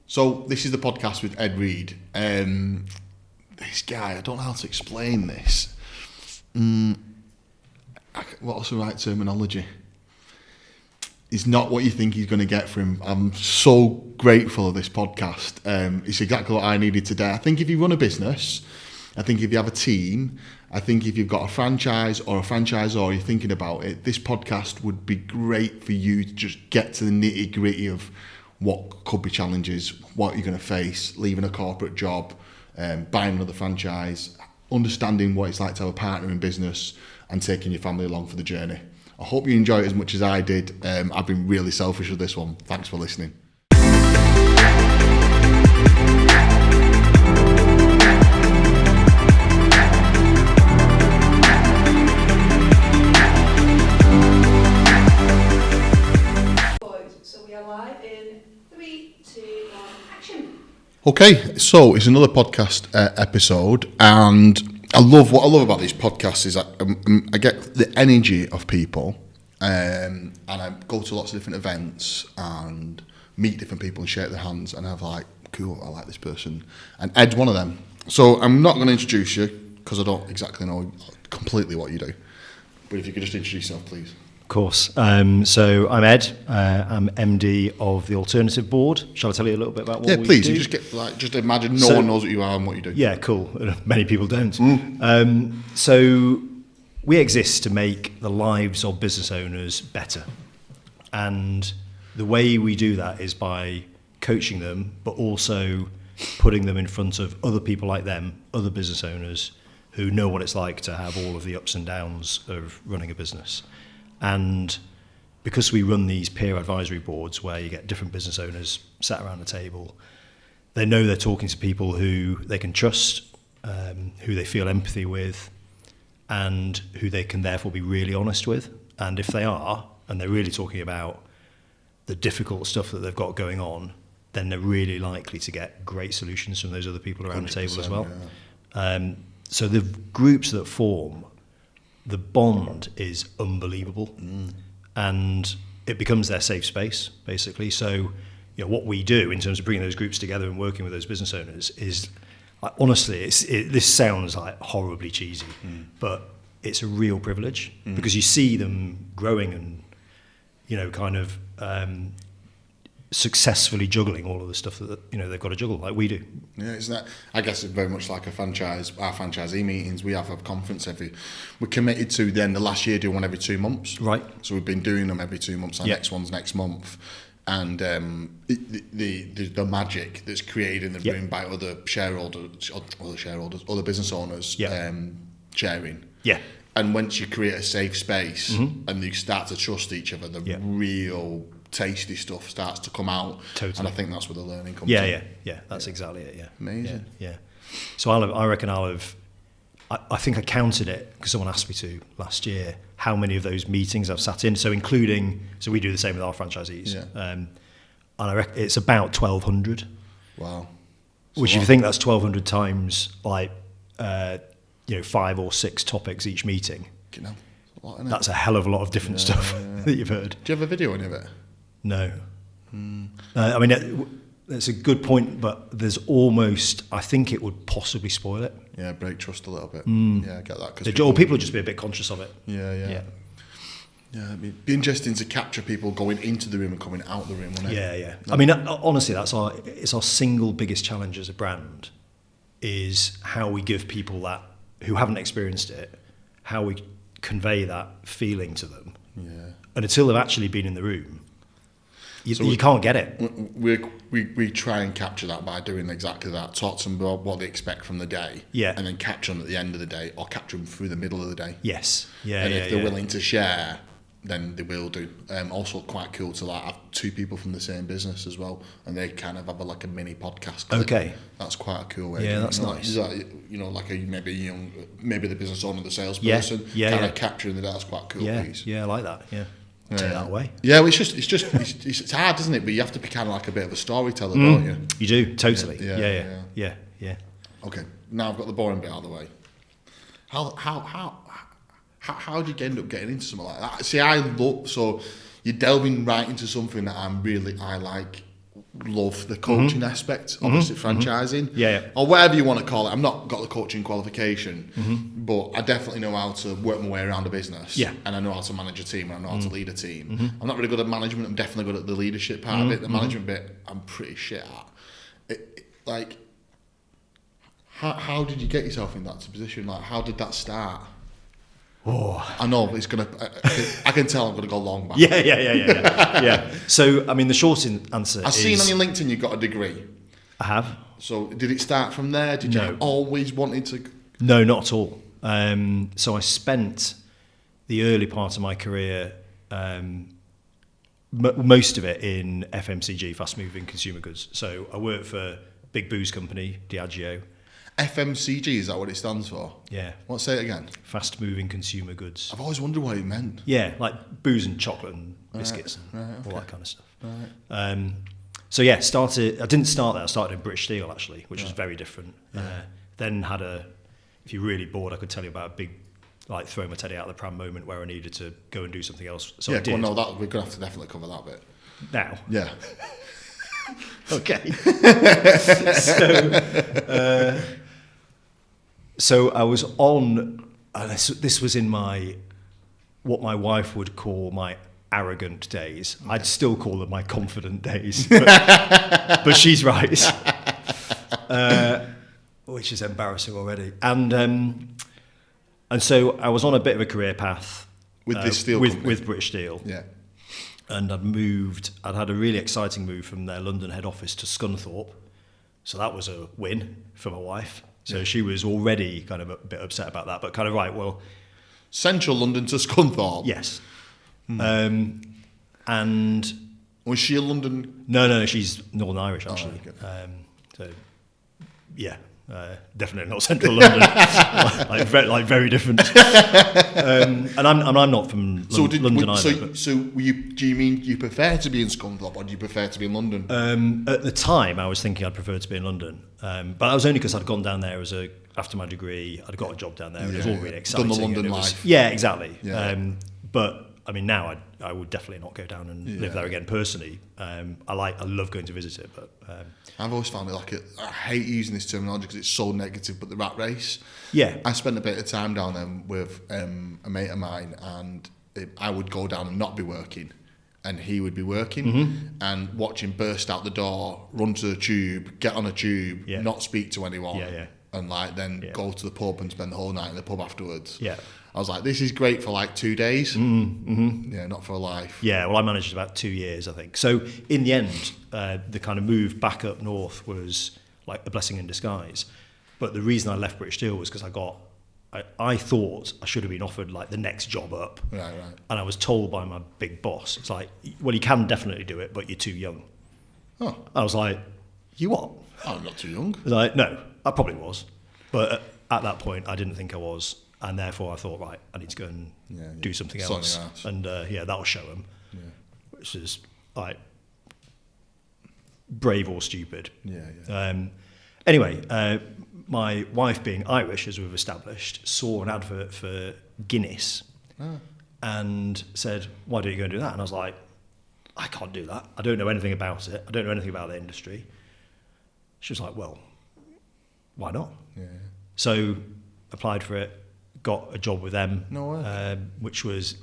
So this is the podcast with Ed Reid. This guy, I don't know how to explain this. What's the right terminology? He's not what you think he's going to get from him. I'm so grateful of this podcast. It's exactly what I needed today. I think if you run a business, I think if you have a team, I think if you've got a franchise or a franchisor, you're thinking about it, this podcast would be great for you to just get to the nitty gritty of what could be challenges, what you're going to face, leaving a corporate job, buying another franchise, understanding what it's like to have a partner in business and taking your family along for the journey. I hope you enjoy it as much as I did. I've been really selfish with this one. Thanks for listening. So we are live in 3, 2, 1, action. Okay, so it's another podcast episode, and what I love about these podcasts is that I get the energy of people, and I go to lots of different events and meet different people and shake their hands, and I'm like, cool, I like this person, and Ed's one of them. So I'm not going to introduce you because I don't exactly know completely what you do, but if you could just introduce yourself, please. Of course. So I'm Ed. I'm MD of the Alternative Board. Shall I tell you a little bit about what we do? Yeah, please. You just imagine no one knows what you are and what you do. Yeah, cool. Many people don't. So we exist to make the lives of business owners better. And the way we do that is by coaching them, but also putting them in front of other people like them, other business owners who know what it's like to have all of the ups and downs of running a business. And because we run these peer advisory boards where you get different business owners sat around the table, they know they're talking to people who they can trust, who they feel empathy with, and who they can therefore be really honest with. And if they are, and they're really talking about the difficult stuff that they've got going on, then they're really likely to get great solutions from those other people around the table as well. Yeah. So the groups that form, the bond is unbelievable, and it becomes their safe space, basically. So, what we do in terms of bringing those groups together and working with those business owners is, honestly, this sounds like horribly cheesy, but it's a real privilege because you see them growing and, kind of successfully juggling all of the stuff that they've got to juggle like we do. Yeah, isn't that? I guess it's very much like a franchise. Our franchisee meetings, we have a conference we're committed to the end of last year doing one every 2 months. Right. So we've been doing them every 2 months. Our next one's next month, and the magic that's created in the room by other business owners sharing. Yeah. And once you create a safe space and you start to trust each other, the real tasty stuff starts to come out. Totally. And I think that's where the learning comes in. Yeah, that's exactly it, yeah. Amazing. Yeah. So I reckon I think I counted it, because someone asked me to last year, how many of those meetings I've sat in, so we do the same with our franchisees. Yeah. And I reckon it's about 1,200. Wow. Which if you think that's 1,200 times, 5 or 6 topics each meeting, that's a hell of a lot of different stuff that you've heard. Do you have a video on any of it? No. That's a good point, but there's almost, I think it would possibly spoil it. Yeah, break trust a little bit. Yeah, I get that. People would just be a bit conscious of it. Yeah, it'd be interesting to capture people going into the room and coming out the room, wouldn't it? Yeah. I mean, honestly, it's our single biggest challenge as a brand, is how we give people that, who haven't experienced it, how we convey that feeling to them. Yeah. And until they've actually been in the room, you can't get it. We try and capture that by doing exactly that. Talk to them about what they expect from the day. Yeah. And then capture them at the end of the day, or capture them through the middle of the day. Yes. Yeah. And if they're willing to share, then they will do. Also quite cool to have 2 people from the same business as well, and they kind of have a mini podcast clip. Okay. That's quite a cool way. Yeah, that's nice. Maybe the business owner, the salesperson, kind of capturing the data. That's quite a cool piece. Yeah, I like that. Yeah. Take that away. Yeah, well, it's hard, isn't it? But you have to be kind of like a bit of a storyteller, don't you? You do, totally. Yeah. Okay, now I've got the boring bit out of the way. How did you end up getting into something like that? See, so you're delving right into something that I like. love the coaching aspect, obviously franchising, Yeah. or whatever you want to call it. I've not got the coaching qualification, but I definitely know how to work my way around a business. Yeah. And I know how to manage a team, and I know how to lead a team. I'm not really good at management. I'm definitely good at the leadership part of it. The management bit, I'm pretty shit at. How did you get yourself in that position? Like, how did that start? Oh, I know it's gonna. I can tell I'm gonna go long back. Yeah. So, I mean, the short answer I've is... seen on your LinkedIn you've got a degree. I have. So did it start from there? Did No. you always wanted to? No, not at all. So I spent the early part of my career, most of it in FMCG, fast-moving consumer goods. So I worked for a big booze company, Diageo. FMCG, is that what it stands for? Yeah, What, say it again? fast-moving consumer goods. I've always wondered what it meant. Yeah, like booze and chocolate and biscuits and okay. all that kind of stuff. Right. So yeah, I didn't start there. I started in British Steel actually, which was very different. Then had if you're really bored, I could tell you about a big, like, throw my teddy out of the pram moment where I needed to go and do something else. So I did. Well, no, that we're gonna have to definitely cover that bit. Now. Yeah. Okay. So I was on. This was in what my wife would call my arrogant days. I'd still call them my confident days, but she's right. Which is embarrassing already. And so I was on a bit of a career path With this steel with company? British Steel. Yeah. And I'd had a really exciting move from their London head office to Scunthorpe. So that was a win for my wife. So she was already kind of a bit upset about that, but kind of, right, well... Central London to Scunthorpe? Yes. And... Was she a London... No, she's Northern Irish, actually. Oh, okay. So, yeah, definitely not Central London. like very different. And I'm not from London either. Do you mean you prefer to be in Scunthorpe, or do you prefer to be in London? At the time, I was thinking I'd prefer to be in London, but that was only because I'd gone down there after my degree. I'd got a job down there, and it was all really exciting. Done the London life. Yeah, exactly. Yeah. But I mean, now I would definitely not go down and live there again personally. I love going to visit it, but I've always found it I hate using this terminology because it's so negative, but the rat race. Yeah. I spent a bit of time down there with a mate of mine, and I would go down and not be working, and he would be working, and watch him burst out the door, run to the tube, get on a tube, not speak to anyone, and then go to the pub and spend the whole night in the pub afterwards. Yeah. I was like, this is great for like 2 days. Yeah, not for a life. Yeah, well, I managed about 2 years, I think. So in the end, the kind of move back up north was like a blessing in disguise. But the reason I left British Steel was because I thought I should have been offered like the next job up. Right. And I was told by my big boss, it's like, well, you can definitely do it, but you're too young. Oh. I was like, you what? I'm not too young. I was like, no, I probably was. But at that point, I didn't think I was. And therefore, I thought, right, I need to go and do something else. And that'll show them. Yeah. Which is like brave or stupid. Anyway, my wife, being Irish, as we've established, saw an advert for Guinness and said, why don't you go and do that? And I was like, I can't do that. I don't know anything about it. I don't know anything about the industry. She was like, well, why not? Yeah. So applied for it. Got a job with them, which was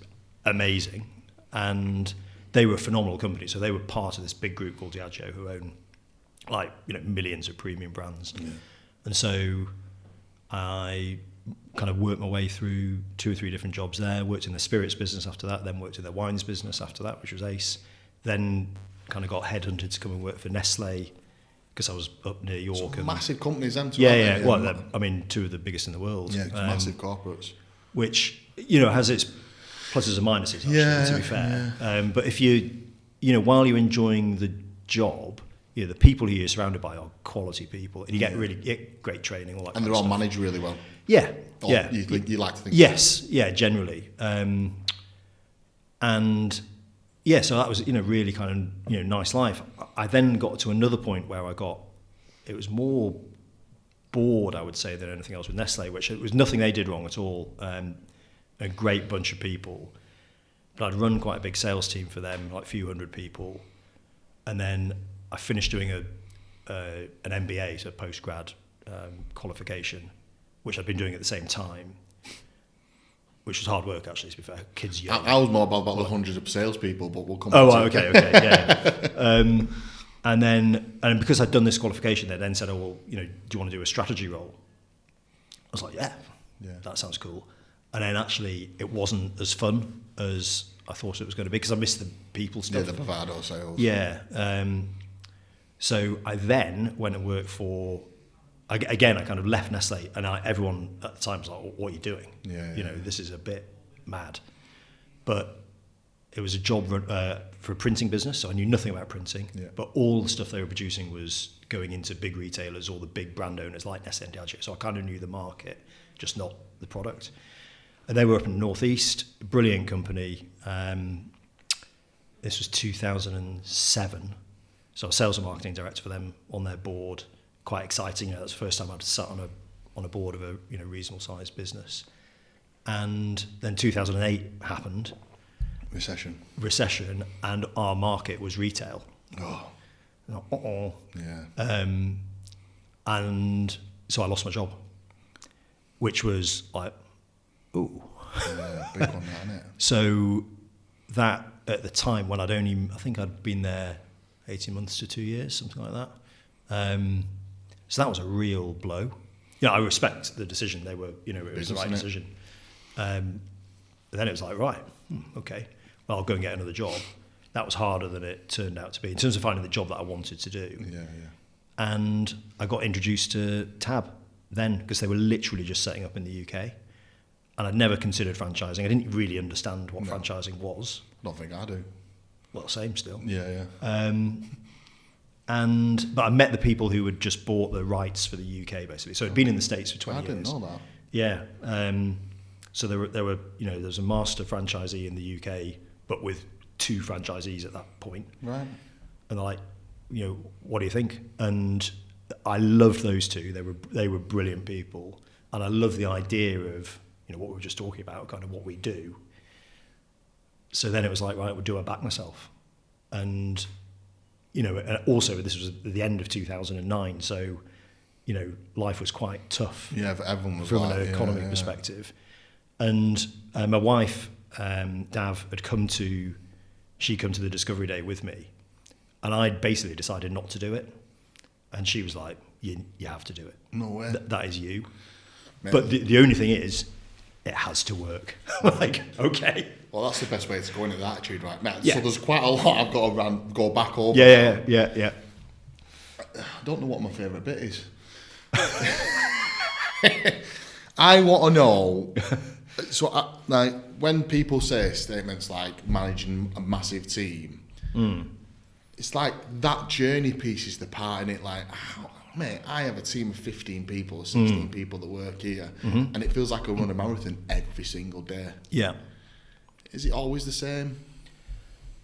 amazing, and they were a phenomenal company. So they were part of this big group called Diageo, who own millions of premium brands. And so I kind of worked my way through 2 or 3 different jobs there. Worked in the spirits business after that, then worked in the wines business after that, which was ace. Then kind of got headhunted to come and work for Nestle, because I was up near York. And massive companies, them too. Yeah. Well, I mean, 2 of the biggest in the world. Yeah, massive corporates. Which, has its pluses and minuses, actually, to be fair. Yeah. But if while you're enjoying the job, the people who you're surrounded by are quality people, and you get great training, all that. And they're all managed really well. Yeah. You like to think. Yes. Yeah. Generally. And. Yeah, so that was, really kind of, nice life. I then got to another point where it was more bored, I would say, than anything else with Nestle, which it was nothing they did wrong at all. A great bunch of people. But I'd run quite a big sales team for them, like a few hundred people. And then I finished doing an MBA, so a postgrad qualification, which I'd been doing at the same time, which was hard work, actually, to be fair. Kids young. I was more about the hundreds of salespeople, but we'll come Oh, on to okay, yeah. And because I'd done this qualification, they then said, oh, well, do you want to do a strategy role? I was like, yeah, that sounds cool. And then actually, it wasn't as fun as I thought it was going to be, because I missed the people stuff. Yeah, the bravado sales. Yeah. So I then went and worked for, again, I kind of left Nestle, and everyone at the time was like, what are you doing? This is a bit mad. But it was a job for a printing business, so I knew nothing about printing. Yeah. But all the stuff they were producing was going into big retailers or the big brand owners like Nestle and Diageo. So I kind of knew the market, just not the product. And they were up in the Northeast, brilliant company. This was 2007. So I was sales and marketing director for them on their board. Quite exciting. That's the first time I'd sat on a board of a reasonable sized business. And then 2008 happened. Recession, and our market was retail. Oh. Yeah. And so I lost my job, which was like, ooh. Yeah, big one, that, isn't it? So that at the time when I think I'd been there 18 months to 2 years, something like that. So that was a real blow. I respect the decision. They were, it was the right decision. But then it was like, right, okay, well, I'll go and get another job. That was harder than it turned out to be in terms of finding the job that I wanted to do. Yeah. And I got introduced to Tab then, because they were literally just setting up in the UK. And I'd never considered franchising. I didn't really understand what franchising was. Don't think I do. Well, same still. Yeah. But I met the people who had just bought the rights for the UK, basically. So it'd been in the States for 20 years. I didn't know that. Yeah. So there was a master franchisee in the UK, but with 2 franchisees at that point. Right. And they're like, what do you think? And I loved those 2. They were brilliant people, and I loved the idea of what we were just talking about, kind of what we do. So then it was like, right, do I back myself? And and also this was at the end of 2009, so life was quite tough. Yeah, for everyone was from an economy perspective. And my wife, Dav, had come to the Discovery Day with me, and I'd basically decided not to do it. And she was like, you have to do it. No way. That is you. Mate. But the only thing is, it has to work. Like, okay. Well, that's the best way to go into that attitude, right? Mate, Yeah. So there's quite a lot I've got to go back over. Yeah. I don't know what my favourite bit is. I want to know. So, like, when people say statements like managing a massive team, it's like that journey piece is the part in it. Like, mate, I have a team of 15 people or 16 people that work here, and it feels like I run a marathon every single day. Yeah. Is it always the same?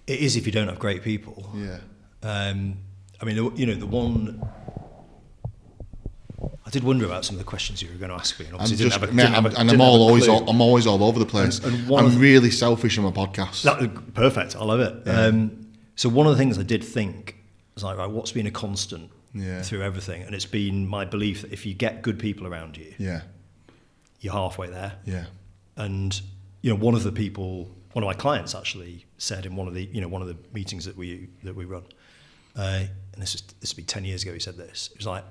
It is if you don't have great people. Yeah. I mean, the one. I did wonder about some of the questions you were going to ask me, and obviously I'm always all over the place. And I'm really selfish on my podcast. Perfect, I love it. Yeah. So one of the things I did think was like, right, what's been a constant Yeah. through everything? And it's been my belief that if you get good people around you, you're halfway there. Yeah. And one of my clients actually said in one of the meetings that we run, and this would be 10 years ago. He said this. It was like,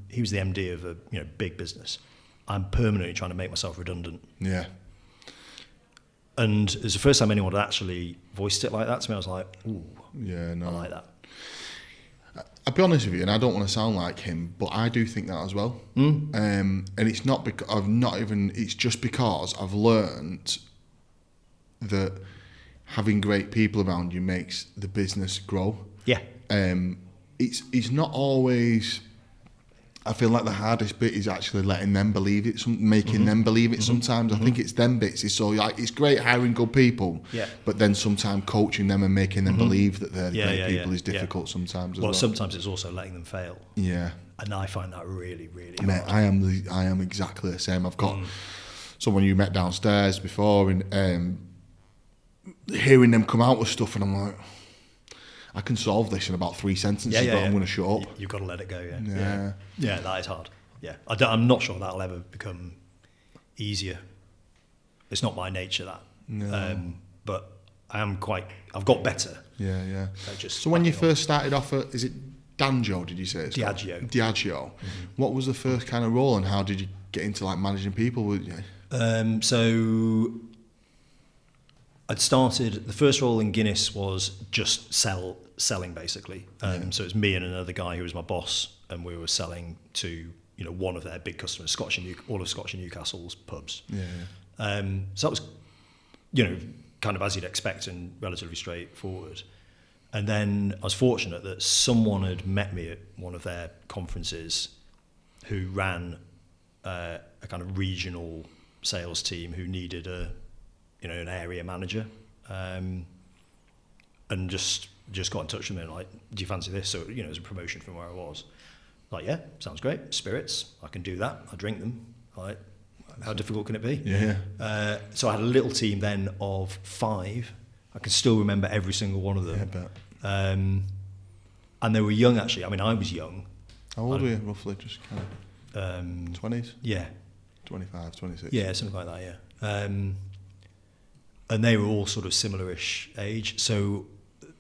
he was the MD of a big business. I'm permanently trying to make myself redundant. Yeah. And it was the first time anyone had actually voiced it like that to me. I was like, ooh, yeah, no, I like that. I'll be honest with you, and I don't want to sound like him, but I do think that as well. And it's not because it's just because I've learned that having great people around you makes the business grow. Yeah. It's not always. I feel like the hardest bit is actually letting them believe it, making them believe it. Sometimes I think it's them bits. It's so like it's great hiring good people, but then sometimes coaching them and making them believe that they're great people is difficult sometimes. As well, sometimes it's also letting them fail. Yeah, and I find that really, really hard. I am exactly the same. I've got someone you met downstairs before, and hearing them come out with stuff, and I'm like, I can solve this in about 3 sentences, but I'm going to shut up. You've got to let it go. Yeah. Yeah, that is hard. Yeah, I'm not sure that'll ever become easier. It's not my nature, that. No. But I've got better. Yeah. Just So when you first started off at, is it Danjo, did you say it's called? Diageo. Diageo. What was the first kind of role, and how did you get into like managing people? So I'd started, the first role in Guinness was just selling basically. So it was me and another guy who was my boss, and we were selling to one of their big customers, all of Scotch and Newcastle's pubs. So that was kind of as you'd expect and relatively straightforward. And then I was fortunate that someone had met me at one of their conferences who ran a kind of regional sales team who needed an area manager, and just got in touch with me and like, do you fancy this? So it was a promotion from where I was. Like, yeah, sounds great. Spirits, I can do that. I drink them. Like, how difficult can it be? Yeah. So I had a little team then of 5. I can still remember every single one of them. Yeah, I bet. And they were young, actually. I mean, I was young. How old were you, roughly? Just kind of 20s? Yeah. 25, 26? Yeah, something like that, yeah. And they were all sort of similar-ish age. So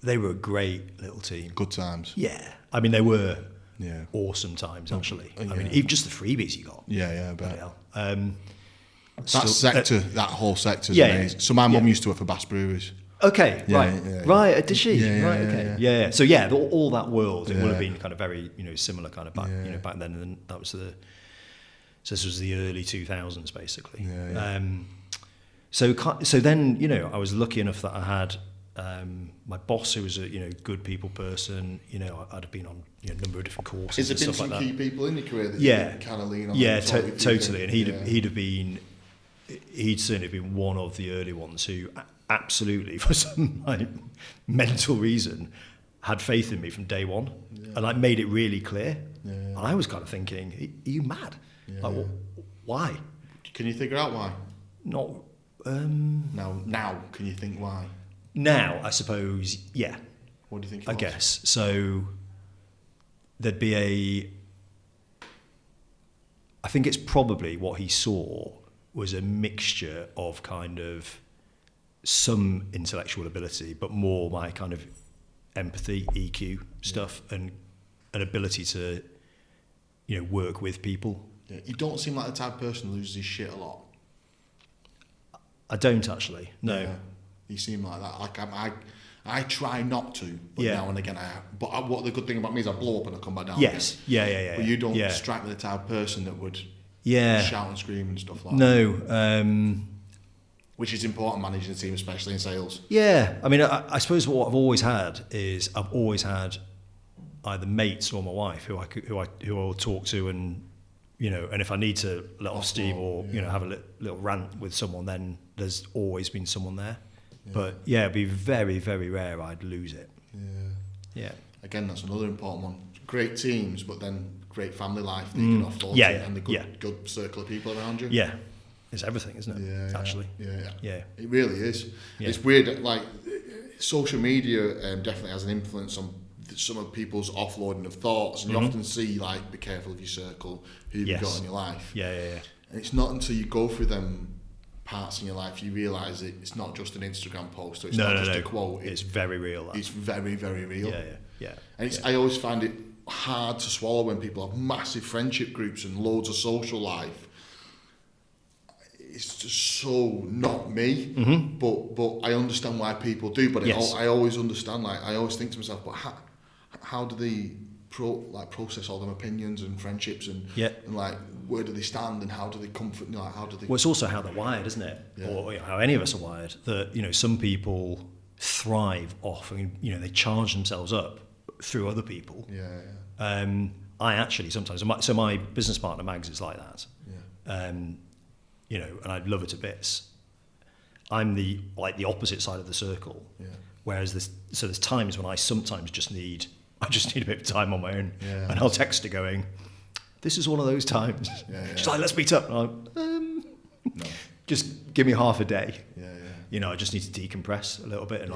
they were a great little team. Good times. Yeah. I mean, they were Yeah. awesome times, actually. Yeah. I mean, even just the freebies you got. Yeah, I bet. That whole sector is Yeah, amazing. So my mum used to work for Bass Breweries. Okay, Yeah, right. yeah. Right, did she? Yeah, right, okay. Yeah. So yeah, all that world, it Yeah. would have been kind of very, similar kind of back, Yeah. back then. And that was so this was the early 2000s, basically. Yeah. So then, I was lucky enough that I had my boss, who was a good people person. I'd have been on a number of different courses. Has there and been stuff some like key that. people in your career that Yeah. you kind of lean on? Yeah, and talk you through totally. And he'd certainly been one of the early ones who absolutely, for some mental reason, had faith in me from day one, and made it really clear. Yeah. And I was kind of thinking, are you mad? Yeah. Why? Can you figure out why? Not Now, can you think why? now, I suppose. Yeah, What do you think? I guess so. There'd be I think it's probably what he saw was a mixture of kind of some intellectual ability, but more my kind of empathy, EQ stuff, and an ability to, work with people. Yeah. You don't seem like the type of person who loses his shit a lot. I don't actually. No. Yeah. You seem like that. Like I try not to, but now and again I have. But what the good thing about me is I blow up and I come back down. Yes. Again. Yeah. But you don't strike me the type of person that would Yeah. shout and scream and stuff like that. No. Which is important managing a team, especially in sales. Yeah. I mean, I suppose what I've always had is I've always had either mates or my wife who I'll talk to, and and if I need to let off steam or have a little rant with someone, then there's always been someone there. Yeah. But yeah, it'd be very, very rare I'd lose it. Yeah. Again, that's another important one. Great teams, but then great family life that you can offload to, and the good circle of people around you. Yeah. It's everything, isn't it? Actually. Yeah. It really is. Yeah. It's weird. Like social media definitely has an influence on some of people's offloading of thoughts, and you often see be careful of your circle, who you've got in your life. Yeah. And it's not until you go through them parts in your life you realise it's not just an Instagram post, or it's not just a quote. It's very real. It's very, very real. Yeah. And I always find it hard to swallow when people have massive friendship groups and loads of social life. It's just so not me, but I understand why people do. But I always understand. I always think to myself, but how do they process all them opinions and friendships and where do they stand and how do they comfort? How do they? Well, it's also how they're wired, isn't it? Yeah. Or how any of us are wired. That some people thrive off, and they charge themselves up through other people. Yeah. I actually sometimes. So my business partner Mags is like that. Yeah. And I love her to bits. I'm the opposite side of the circle. Yeah. Whereas there's times when I sometimes just need a bit of time on my own, Yeah. and I'll text her going, "This is one of those times." Yeah. She's like, "Let's meet up." And I'm No. just give me half a day. Yeah. I just need to decompress a little bit and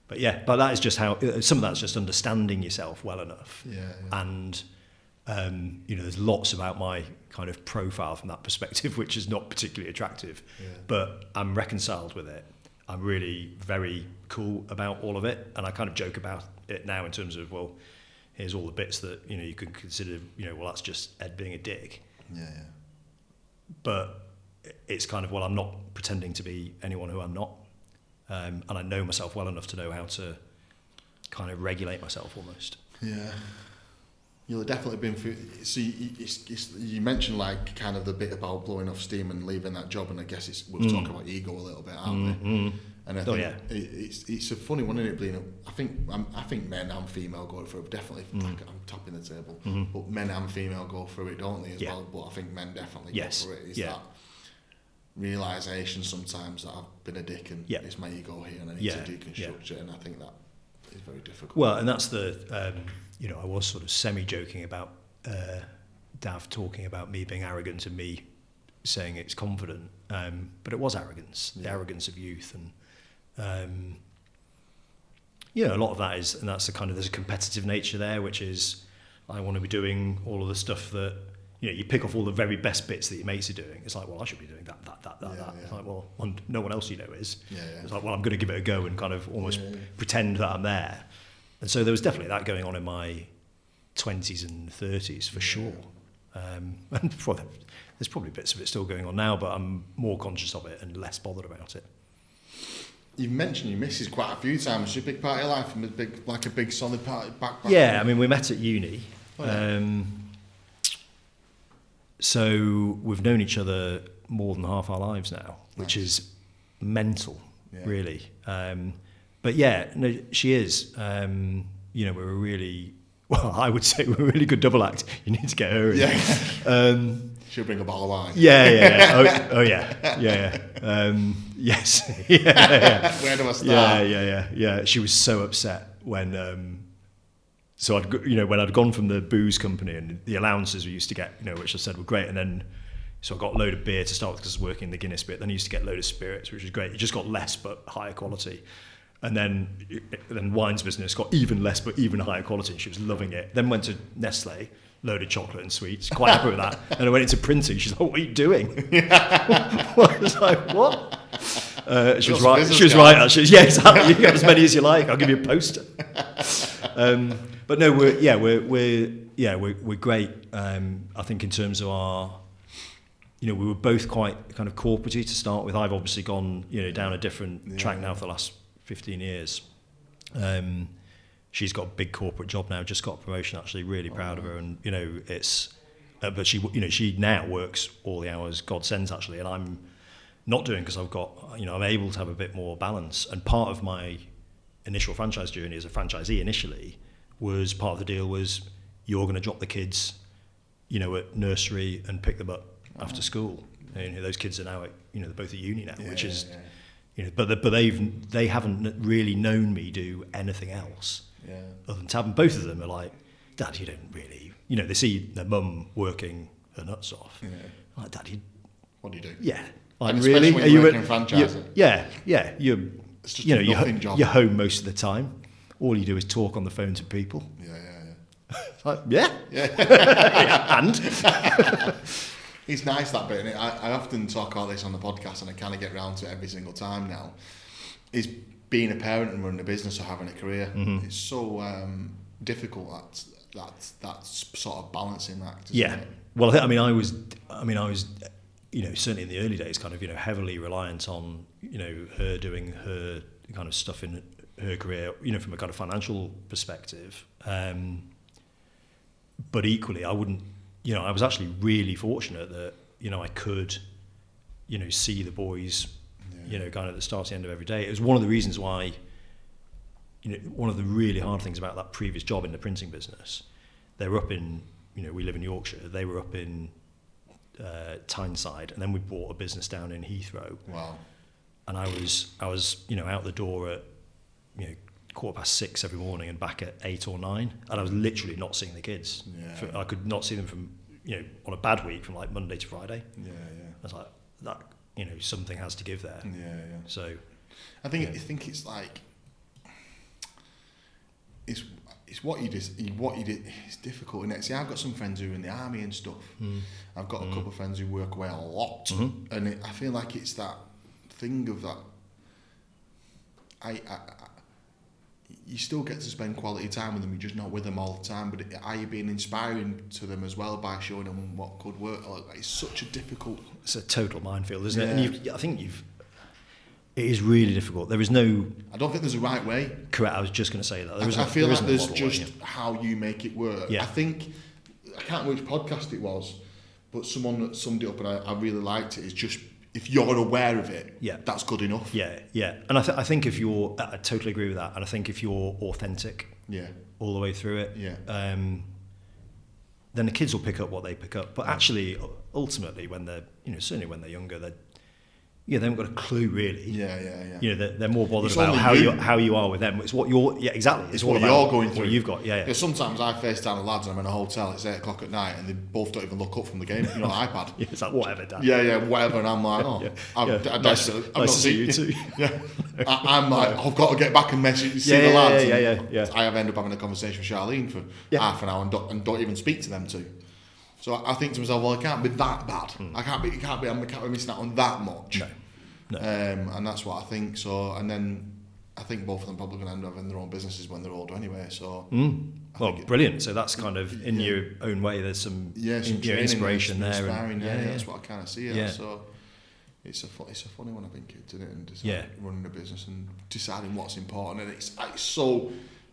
But that is just how, some of that's just understanding yourself well enough. And, there's lots about my kind of profile from that perspective, which is not particularly attractive, but I'm reconciled with it. I'm really very cool about all of it. And I kind of joke about it now in terms of, well, here's all the bits that, you can consider, well, that's just Ed being a dick. But it's kind of, well, I'm not pretending to be anyone who I'm not. And I know myself well enough to know how to kind of regulate myself almost. Yeah. You'll have definitely been through. So you mentioned like kind of the bit about blowing off steam and leaving that job, and I guess we'll talk about ego a little bit, aren't we? And I think it's a funny one, isn't it? Being, I think men and female go through it. Definitely, like I'm tapping the table, but men and female go through it, don't they? As well, but I think men definitely go through it. Is that realization sometimes that I've been a dick and it's my ego here, and I need to deconstruct it, and I think that is very difficult. Well, and that's the I was sort of semi-joking about Dav talking about me being arrogant and me saying it's confident, but it was arrogance, the arrogance of youth, and a lot of that is, and that's the kind of, there's a competitive nature there, which is I want to be doing all of the stuff that you pick off all the very best bits that your mates are doing. It's like, well, I should be doing that. It's like, well, no one else is. It's like, well, I'm going to give it a go and kind of almost pretend that I'm there. And so there was definitely that going on in my 20s and 30s for sure. And there's probably bits of it still going on now, but I'm more conscious of it and less bothered about it. You've mentioned your missus quite a few times. She's a big part of your life and a big solid part back. Yeah, I mean, we met at uni. So we've known each other more than half our lives now, which is mental, really. But no, she is. We're a really, well, I would say we're a really good double act. You need to get her in. She'll bring a bottle of wine. Yes. Where do I start? Yeah. She was so upset when. So when I'd gone from the booze company and the allowances we used to get, which I said were great, and then so I got a load of beer to start with because I was working in the Guinness bit. Then I used to get a load of spirits, which was great. It just got less but higher quality. And then wine's business got even less but even higher quality, and she was loving it. Then went to Nestle, load of chocolate and sweets, quite happy with that. And I went into printing. She's like, "What are you doing?" I was like, "What?" She was right. She was right. Actually, yeah, exactly. You can have as many as you like. I'll give you a poster. But no, we're great. I think in terms of our, we were both quite kind of corporate-y to start with. I've obviously gone, down a different track now for the last 15 years. She's got a big corporate job now. Just got a promotion. Actually, really proud of her. And it's, but she now works all the hours God sends actually, and I'm not doing because I've got, I'm able to have a bit more balance. And part of my initial franchise journey as a franchisee initially was part of the deal was you're going to drop the kids, at nursery and pick them up after school. And those kids are now at, they're both at uni now, which is, but they haven't really known me do anything else other than tap. Both of them are like, Dad, you don't really, they see their mum working her nuts off. Like, Dad, what do you do? Yeah. Like, really? When you're working franchising? Yeah. It's just a nothing job. You're home most of the time. All you do is talk on the phone to people. Like, and it's nice that bit, and I often talk about this on the podcast, and I kind of get round to it every single time now. Is being a parent and running a business or having a career. It's so difficult that sort of balancing act. Isn't it? Well, I mean, I was, certainly in the early days, kind of, heavily reliant on, her doing her kind of stuff in her career, from a kind of financial perspective. But equally, I wouldn't, I was actually really fortunate that, I could, see the boys, kind of at the start and end of every day. It was one of the reasons why, one of the really hard things about that previous job in the printing business, they were up in, we live in Yorkshire, they were up in Tyneside, and then we bought a business down in Heathrow. Wow. And I was out the door at 6:15 every morning and back at 8 or 9, and I was literally not seeing the kids. I could not see them from on a bad week from like Monday to Friday. I was like, that something has to give there. So I think it's like it's what you did. It's difficult, isn't it? See, I've got some friends who are in the army and stuff. I've got a couple of friends who work away a lot, and I feel like it's that thing of that. You still get to spend quality time with them. You're just not with them all the time. But are you being inspiring to them as well by showing them what could work? It's such a difficult. It's a total minefield, isn't it? And I think it is really difficult. There is no. I don't think there's a right way. Correct. I was just going to say that. I feel like there's just how you make it work. Yeah. I think I can't remember which podcast it was, but someone that summed it up, and I really liked it. Is just if you're aware of it, that's good enough. Yeah. And I think if you're, I totally agree with that. And I think if you're authentic, all the way through it, then the kids will pick up what they pick up. But actually, ultimately, when they're, certainly when they're younger, they haven't got a clue really. They're more bothered about how you are with them. It's what you're. Yeah, exactly. It's what you're going through. What you've got. Yeah. Sometimes I FaceTime the lads and I'm in a hotel. It's 8:00 at night and they both don't even look up from the game. The iPad. It's like whatever, Dad. Whatever. And I'm like, nice to see you too. I'm like, I've got to get back and see the lads. Yeah. I have ended up having a conversation with Charlene for half an hour and don't even speak to them two. So I think to myself, well, it can't be that bad. I can't be missing out on that much. No. And that's what I think. So, and then I think both of them probably going to end up having their own businesses when they're older anyway. So, brilliant. So that's kind of in your own way. There's some inspiration there. Inspiring, that's what I kind of see. So it's a funny one, I think, isn't it? And running a business and deciding what's important, and it's so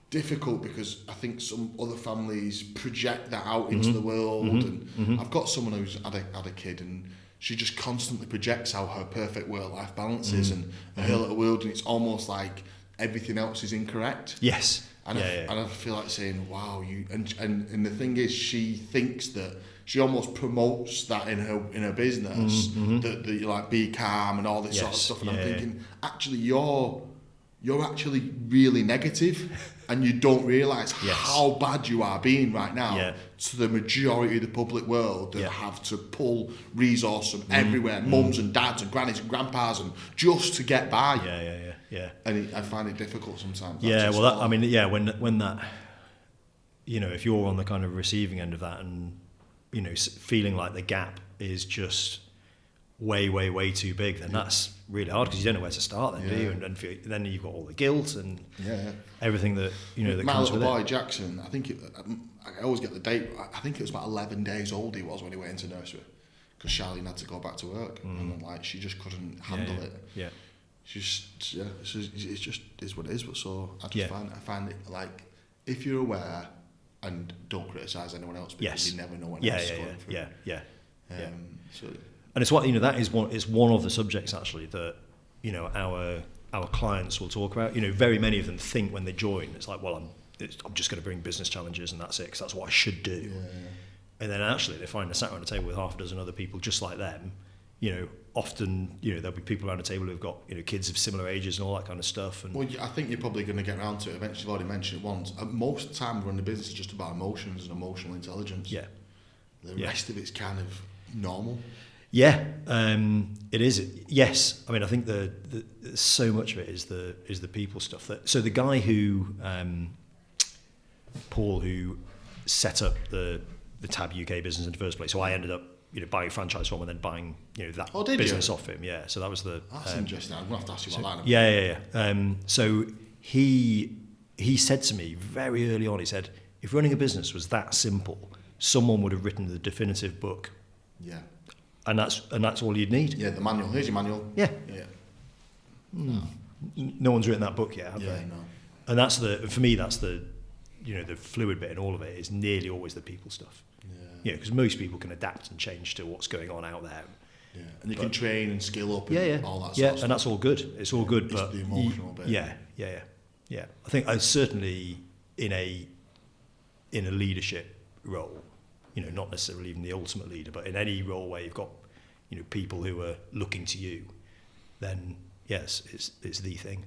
difficult because I think some other families project that out into the world, and I've got someone who's had a kid, and she just constantly projects how her perfect work-life balance is and her little world, and it's almost like everything else is incorrect. Yes. And I feel like saying, wow, you and the thing is, she thinks that she almost promotes that in her business, that you like be calm and all this sort of stuff, and I'm thinking, actually you're actually really negative and you don't realise how bad you are being right now to the majority of the public world that have to pull resource from everywhere, mums and dads and grannies and grandpas, and just to get by. And I find it difficult sometimes. When that, if you're on the kind of receiving end of that and, feeling like the gap is just way too big, then that's really hard because you don't know where to start then, do you? And then you've got all the guilt and everything that that my comes with it. My little boy Jackson, I think I always get the date. I think it was about 11 days old he was when he went into nursery because Charlene had to go back to work and she just couldn't handle it. It's just is what it is. But so I just find it like, if you're aware and don't criticise anyone else because you never know when else is going through. And it's what that is one. It's one of the subjects actually that our clients will talk about. Very many of them think when they join, it's like, well, I'm just going to bring business challenges and that's it, because that's what I should do. And then actually they find they're sat around a table with half a dozen other people just like them. Often there'll be people around a table who've got kids of similar ages and all that kind of stuff. And I think you're probably going to get around to it eventually. You've already mentioned it once. Most of the time, running a business is just about emotions and emotional intelligence. The rest of it's kind of normal. It is. Yes, I mean, I think the so much of it is the people stuff. So the guy who Paul, who set up the Tab UK business in the first place. So I ended up buying a franchise from him and then buying that business off him. Yeah, so that was the. That's interesting. I'm gonna have to ask you about that. So he said to me very early on. He said, if running a business was that simple, someone would have written the definitive book. And that's all you'd need. The manual. Here's your manual. No one's written that book yet, have they? No. And for me that's the the fluid bit in all of it is nearly always the people stuff. Because most people can adapt and change to what's going on out there. And you can train and skill up and all that sort of stuff. And that's all good. It's all good, it's but the emotional bit. I think I certainly in a leadership role, not necessarily even the ultimate leader, but in any role where you've got, people who are looking to you, then yes, it's the thing.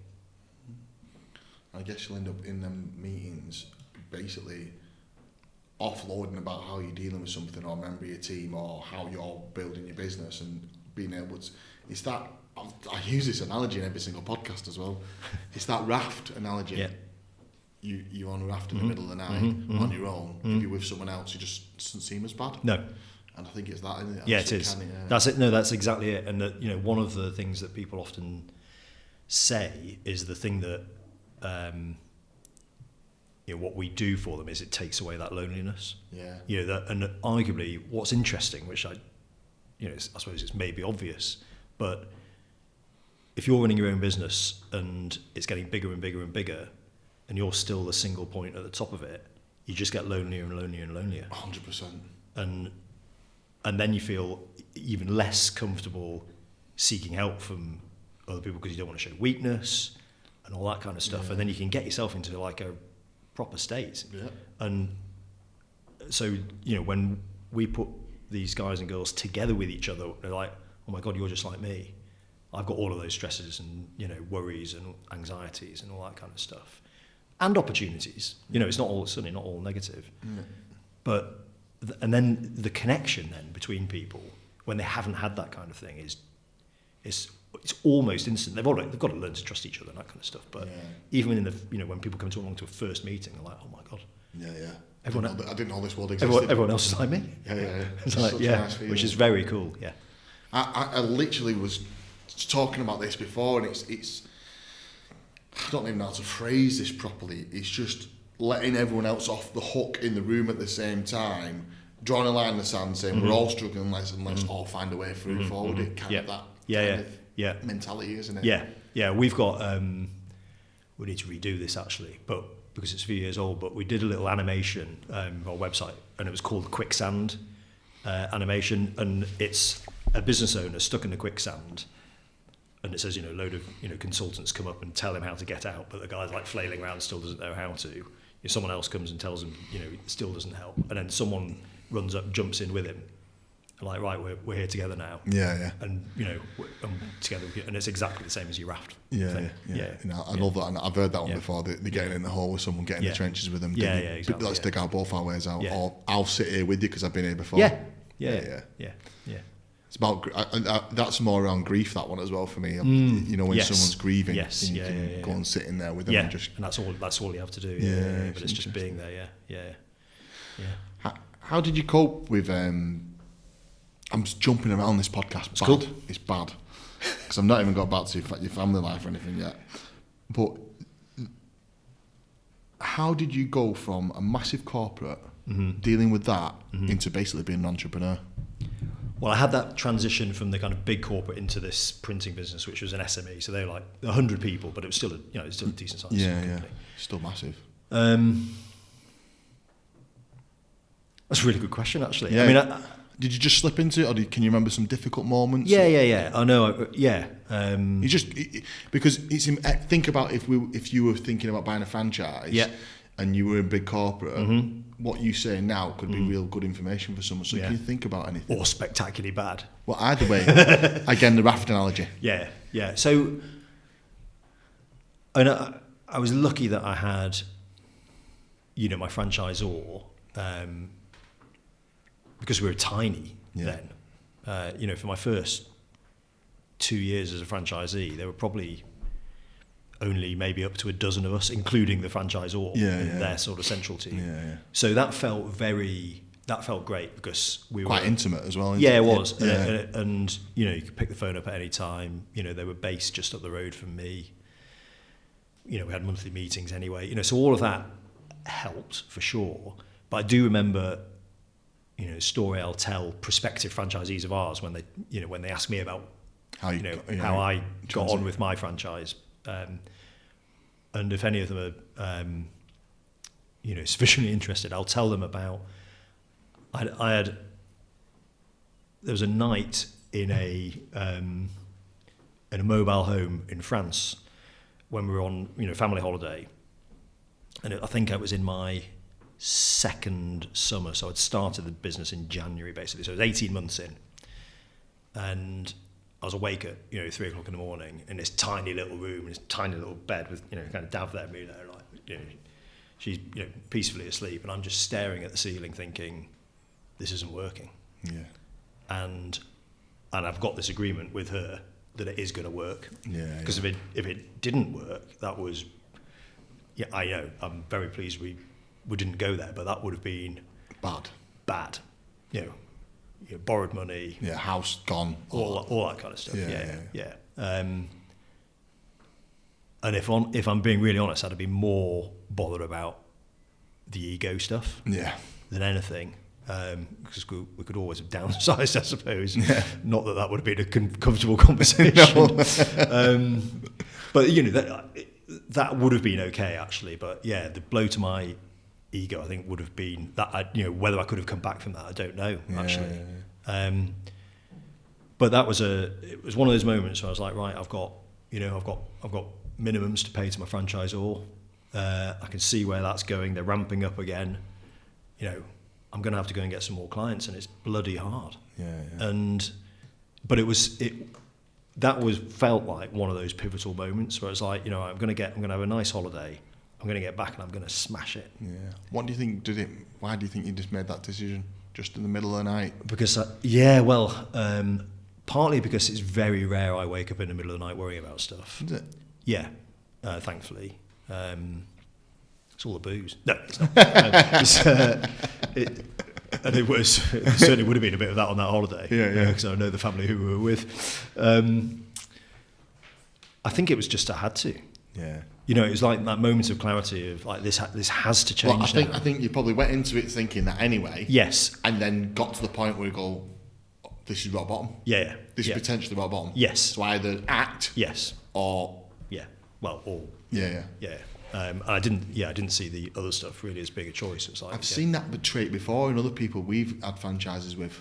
I guess you'll end up in them meetings basically offloading about how you're dealing with something, or a member of your team, or how you're building your business, and being able to. It's that I use this analogy in every single podcast as well. It's that raft analogy. you're on a raft in the middle of the night on your own. If you're with someone else, it just doesn't seem as bad. No. And I think it's that, isn't it? Yeah, it is. That's it. No, that's exactly it. And that, one of the things that people often say is the thing that what we do for them is it takes away that loneliness. Yeah. And arguably, what's interesting, which I suppose it's maybe obvious, but if you're running your own business and it's getting bigger and bigger and bigger, and you're still the single point at the top of it, you just get lonelier and lonelier and lonelier. 100%. And then you feel even less comfortable seeking help from other people because you don't want to show weakness and all that kind of stuff. And then you can get yourself into like a proper state. Yeah. And so, when we put these guys and girls together with each other, they're like, oh my God, you're just like me. I've got all of those stresses and, worries and anxieties and all that kind of stuff. And opportunities. It's certainly not all negative. Yeah. But and then the connection then between people when they haven't had that kind of thing is it's almost instant. They've got to learn to trust each other and that kind of stuff. But even in the when people come along to a first meeting, they're like, oh my God. Yeah. I didn't know this world existed. Everyone else is like me. Yeah. It's like, nice which is very cool. Yeah. I literally was talking about this before, and it's I don't even know how to phrase this properly. It's just letting everyone else off the hook in the room at the same time, drawing a line in the sand, saying we're all struggling, let's all find a way through forward. It kind of that kind of mentality, isn't it? Yeah. We've got we need to redo this actually, but because it's a few years old. But we did a little animation on our website, and it was called Quicksand animation, and it's a business owner stuck in the quicksand. And it says, a load of consultants come up and tell him how to get out, but the guy's like flailing around, still doesn't know how to. Someone else comes and tells him, it still doesn't help, and then someone runs up, jumps in with him, and like, right, we're here together now. Yeah. And together, and it's exactly the same as your raft. Yeah. I love that, and I've heard that one before. They're getting in the hole with someone, getting in the trenches with them. Exactly. Let's dig out both our ways out, or I'll sit here with you because I've been here before. Yeah. It's about that's more around grief, that one as well for me. When someone's grieving, you can go and sit in there with them and just. And that's all you have to do. But it's just being there. Yeah. How did you cope with? I'm just jumping around this podcast. It's cool. It's bad because I've not even got back to your family life or anything yet. But how did you go from a massive corporate dealing with that into basically being an entrepreneur? Well, I had that transition from the kind of big corporate into this printing business, which was an SME. So they were like 100 people, but it was still a decent size company. Still massive. That's a really good question, actually. Yeah. I mean, did you just slip into it, or can you remember some difficult moments? Yeah. I know. You just because think about if you were thinking about buying a franchise, and you were in big corporate. What you say now could be real good information for someone. So can you think about anything? Or spectacularly bad. Well, either way, again, the raft analogy. Yeah. So, and I was lucky that I had, my franchisor, because we were tiny then. For my first 2 years as a franchisee, there were probably only maybe up to a dozen of us, including the franchisor and their sort of central team. So that felt great because we were quite intimate as well. It was. And you could pick the phone up at any time. They were based just up the road from me. We had monthly meetings anyway. So all of that helped for sure. But I do remember, a story I'll tell prospective franchisees of ours when they ask me about how I got on with my franchise. And if any of them are, sufficiently interested, I'll tell them about. There was a night in a mobile home in France when we were on family holiday, and I think I was in my second summer, so I'd started the business in January basically, so it was 18 months in, and I was awake at 3 o'clock in the morning in this tiny little room, this tiny little bed with kind of Dav there, me there, like she's peacefully asleep, and I'm just staring at the ceiling, thinking, this isn't working. Yeah. And I've got this agreement with her that it is going to work. Yeah. Because if it didn't work, that was yeah, I know. I'm very pleased we didn't go there, but that would have been bad. You know, borrowed money. Yeah, house gone. All that kind of stuff. Yeah. And if I'm being really honest, I'd have been more bothered about the ego stuff than anything. Because we could always have downsized, I suppose. Yeah. Not that would have been a comfortable conversation. But you know, that would have been okay actually. But yeah, the blow to my ego, I think, would have been that. Whether I could have come back from that, I don't know actually. But it was one of those moments where I was like, right, I've got minimums to pay to my franchisor. I can see where that's going. They're ramping up again. You know, I'm going to have to go and get some more clients, and it's bloody hard. But that felt like one of those pivotal moments where it's like, you know, I'm going to have a nice holiday. I'm going to get back and I'm going to smash it. Yeah. What do you think why do you think you just made that decision just in the middle of the night? Because partly because it's very rare I wake up in the middle of the night worrying about stuff. Is it? Yeah, thankfully. It's all the booze. No, it's not. It certainly would have been a bit of that on that holiday. Yeah. Because I know the family who we were with. I think it was just I had to. Yeah. You know, it was like that moment of clarity of like this has to change. Well, I think you probably went into it thinking that anyway. Yes. And then got to the point where you go, oh, this is rock bottom. Yeah. This is potentially rock bottom. Yes. So either act. Yes. Or. Yeah. Well, or. Yeah. I didn't see the other stuff really as big a choice. It's like I've seen that trait before in other people we've had franchises with.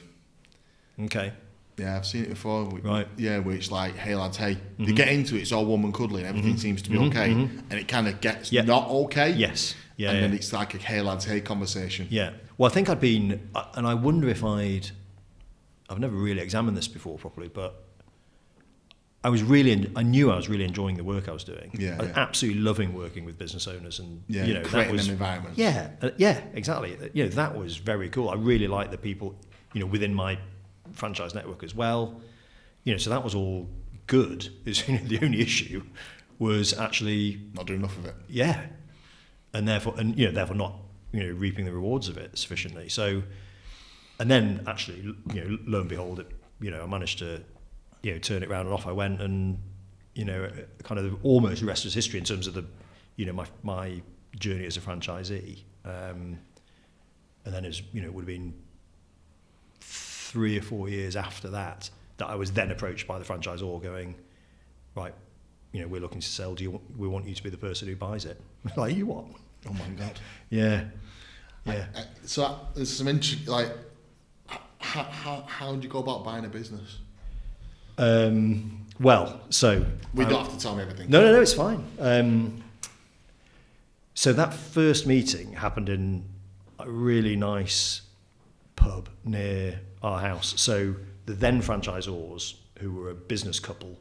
Okay. Yeah, I've seen it before. Right. Yeah, where it's like, hey lads, hey. They get into it, it's all warm and cuddly and everything seems to be okay. And it kind of gets not okay. Yes. Yeah. And then it's like a hey lads, hey conversation. Yeah. Well, I think I'd been, and I wonder if I've never really examined this before properly, but I knew I was really enjoying the work I was doing. I was absolutely loving working with business owners and creating an environment. Yeah, exactly. You know, that was very cool. I really liked the people, you know, within my franchise network as well. You know, so that was all good. The only issue was actually not doing enough of it. Yeah, and therefore not reaping the rewards of it sufficiently. So, and then actually, lo and behold, I managed to turn it around and off I went, and kind of almost the rest was history in terms of the my journey as a franchisee. And then it would have been 3 or 4 years after that I was then approached by the franchisor going, right, we're looking to sell. We want you to be the person who buys it. Like, you what? Oh my God. Yeah. So there's some interesting, like, how do you go about buying a business? Well, so we don't have to tell me everything. No, it's fine. So that first meeting happened in a really nice pub near our house. So the then franchisors, who were a business couple,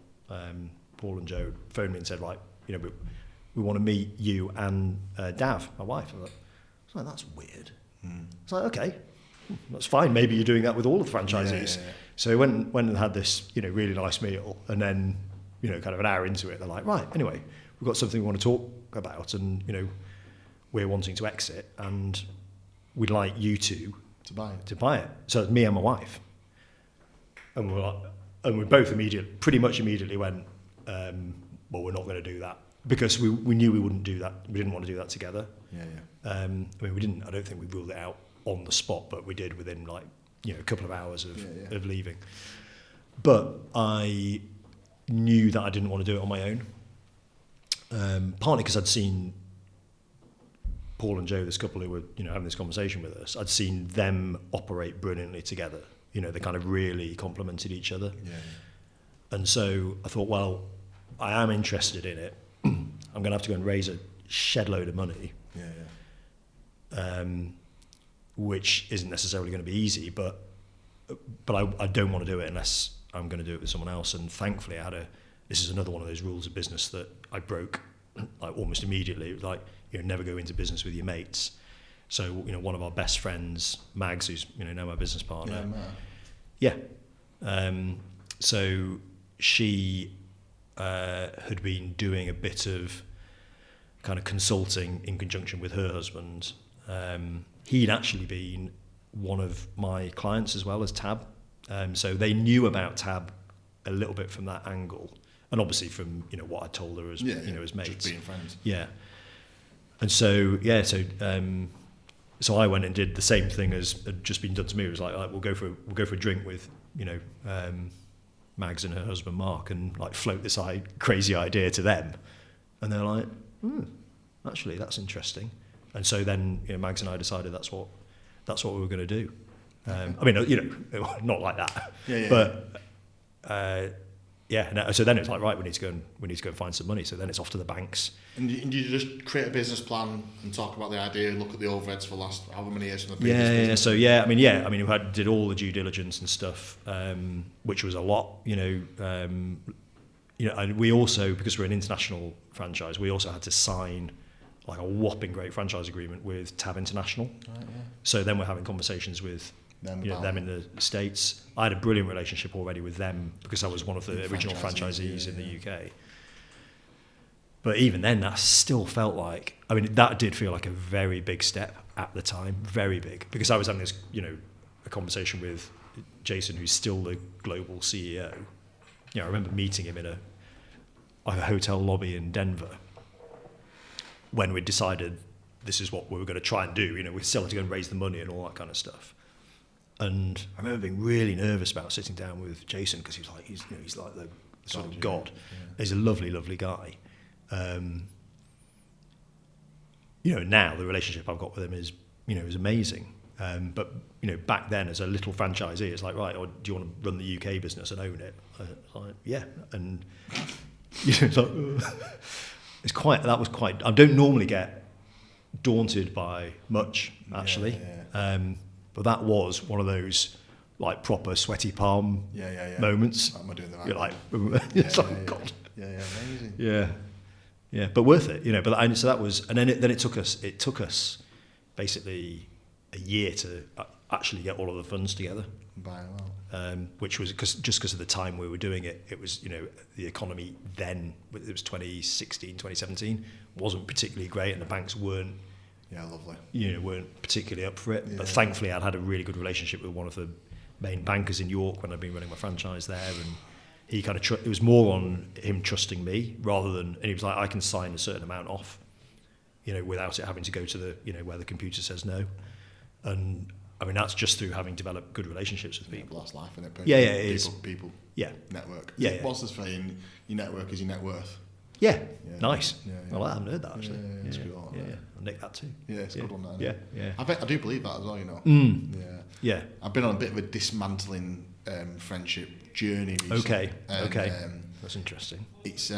Paul and Joe, phoned me and said, right, we want to meet you and Dav, my wife. I was like, that's weird. It's like, okay, that's fine. Maybe you're doing that with all of the franchisees. Yeah. So we went and had this, really nice meal, and then, kind of an hour into it, they're like, right, anyway, we've got something we want to talk about, and we're wanting to exit, and we'd like you to buy it. So it's me and my wife, and we both pretty much immediately went, well, we're not going to do that, because we knew we wouldn't do that. We didn't want to do that together. I mean, we didn't. I don't think we ruled it out on the spot, but we did within a couple of hours of leaving. But I knew that I didn't want to do it on my own. Partly because I'd seen Paul and Joe, this couple who were having this conversation with us. I'd seen them operate brilliantly together. They kind of really complemented each other. And so I thought, well, I am interested in it. I'm going to have to go and raise a shed load of money. Which isn't necessarily going to be easy, but I don't want to do it unless I'm going to do it with someone else. And thankfully, this is another one of those rules of business that I broke almost immediately. It was like, never go into business with your mates. So one of our best friends, Mags, who's now my business partner. So she had been doing a bit of kind of consulting in conjunction with her husband. He'd actually been one of my clients as well as Tab. So they knew about Tab a little bit from that angle. And obviously from, what I told her as, as mates. Just being friends. Yeah. And so, so I went and did the same thing as had just been done to me. It was like we'll go for a drink with, Mags and her husband Mark, and like float this crazy idea to them. And they're like, actually, that's interesting. And so then, Mags and I decided that's what we were going to do. I mean, not like that. Yeah. But so then it's like, right, we need to go and find some money. So then it's off to the banks. And you just create a business plan and talk about the idea, look at the overheads for the last however many years from the previous business. So we did all the due diligence and stuff, which was a lot, and we also, because we're an international franchise, we also had to sign like a whopping great franchise agreement with Tab International. Right, yeah. So then we're having conversations with them in the States. I had a brilliant relationship already with them because I was one of the original franchisees in the UK. But even then, that still felt like, that did feel like a very big step at the time, very big, because I was having this, a conversation with Jason, who's still the global CEO. I remember meeting him in a hotel lobby in Denver when we decided this is what we were going to try and do. We still had to go and raise the money and all that kind of stuff. And I remember being really nervous about sitting down with Jason because he was like, he's like the sort of god. Yeah. He's a lovely, lovely guy. Now the relationship I've got with him is amazing. But back then as a little franchisee, it's like, right, or do you want to run the UK business and own it? Like, yeah. And it's like, that was quite. I don't normally get daunted by much actually. Yeah. But that was one of those like proper sweaty palm moments. Am I doing the right? You're like, God. Yeah, amazing. Yeah, but worth it, But so that was, and then it took us basically a year to actually get all of the funds together. Which was because of the time we were doing it. It was the economy then. It was 2016, 2017 wasn't particularly great, and the banks weren't. Yeah, lovely. Weren't particularly up for it. Yeah. But thankfully, I'd had a really good relationship with one of the main bankers in York when I'd been running my franchise there, and he kind of it was more on him trusting me rather than. And he was like, I can sign a certain amount off, without it having to go to the where the computer says no, and. That's just through having developed good relationships with people. That's life, isn't it? It is. People. Yeah. Network. Yeah. What's the saying? Your network is your net worth. Yeah. Nice. Yeah. Well, I haven't heard that actually. It's good one. Yeah. I'll nick that too. Yeah, it's a good one. Yeah. I do believe that as well. Yeah. I've been on a bit of a dismantling friendship journey recently. Okay. That's interesting. It's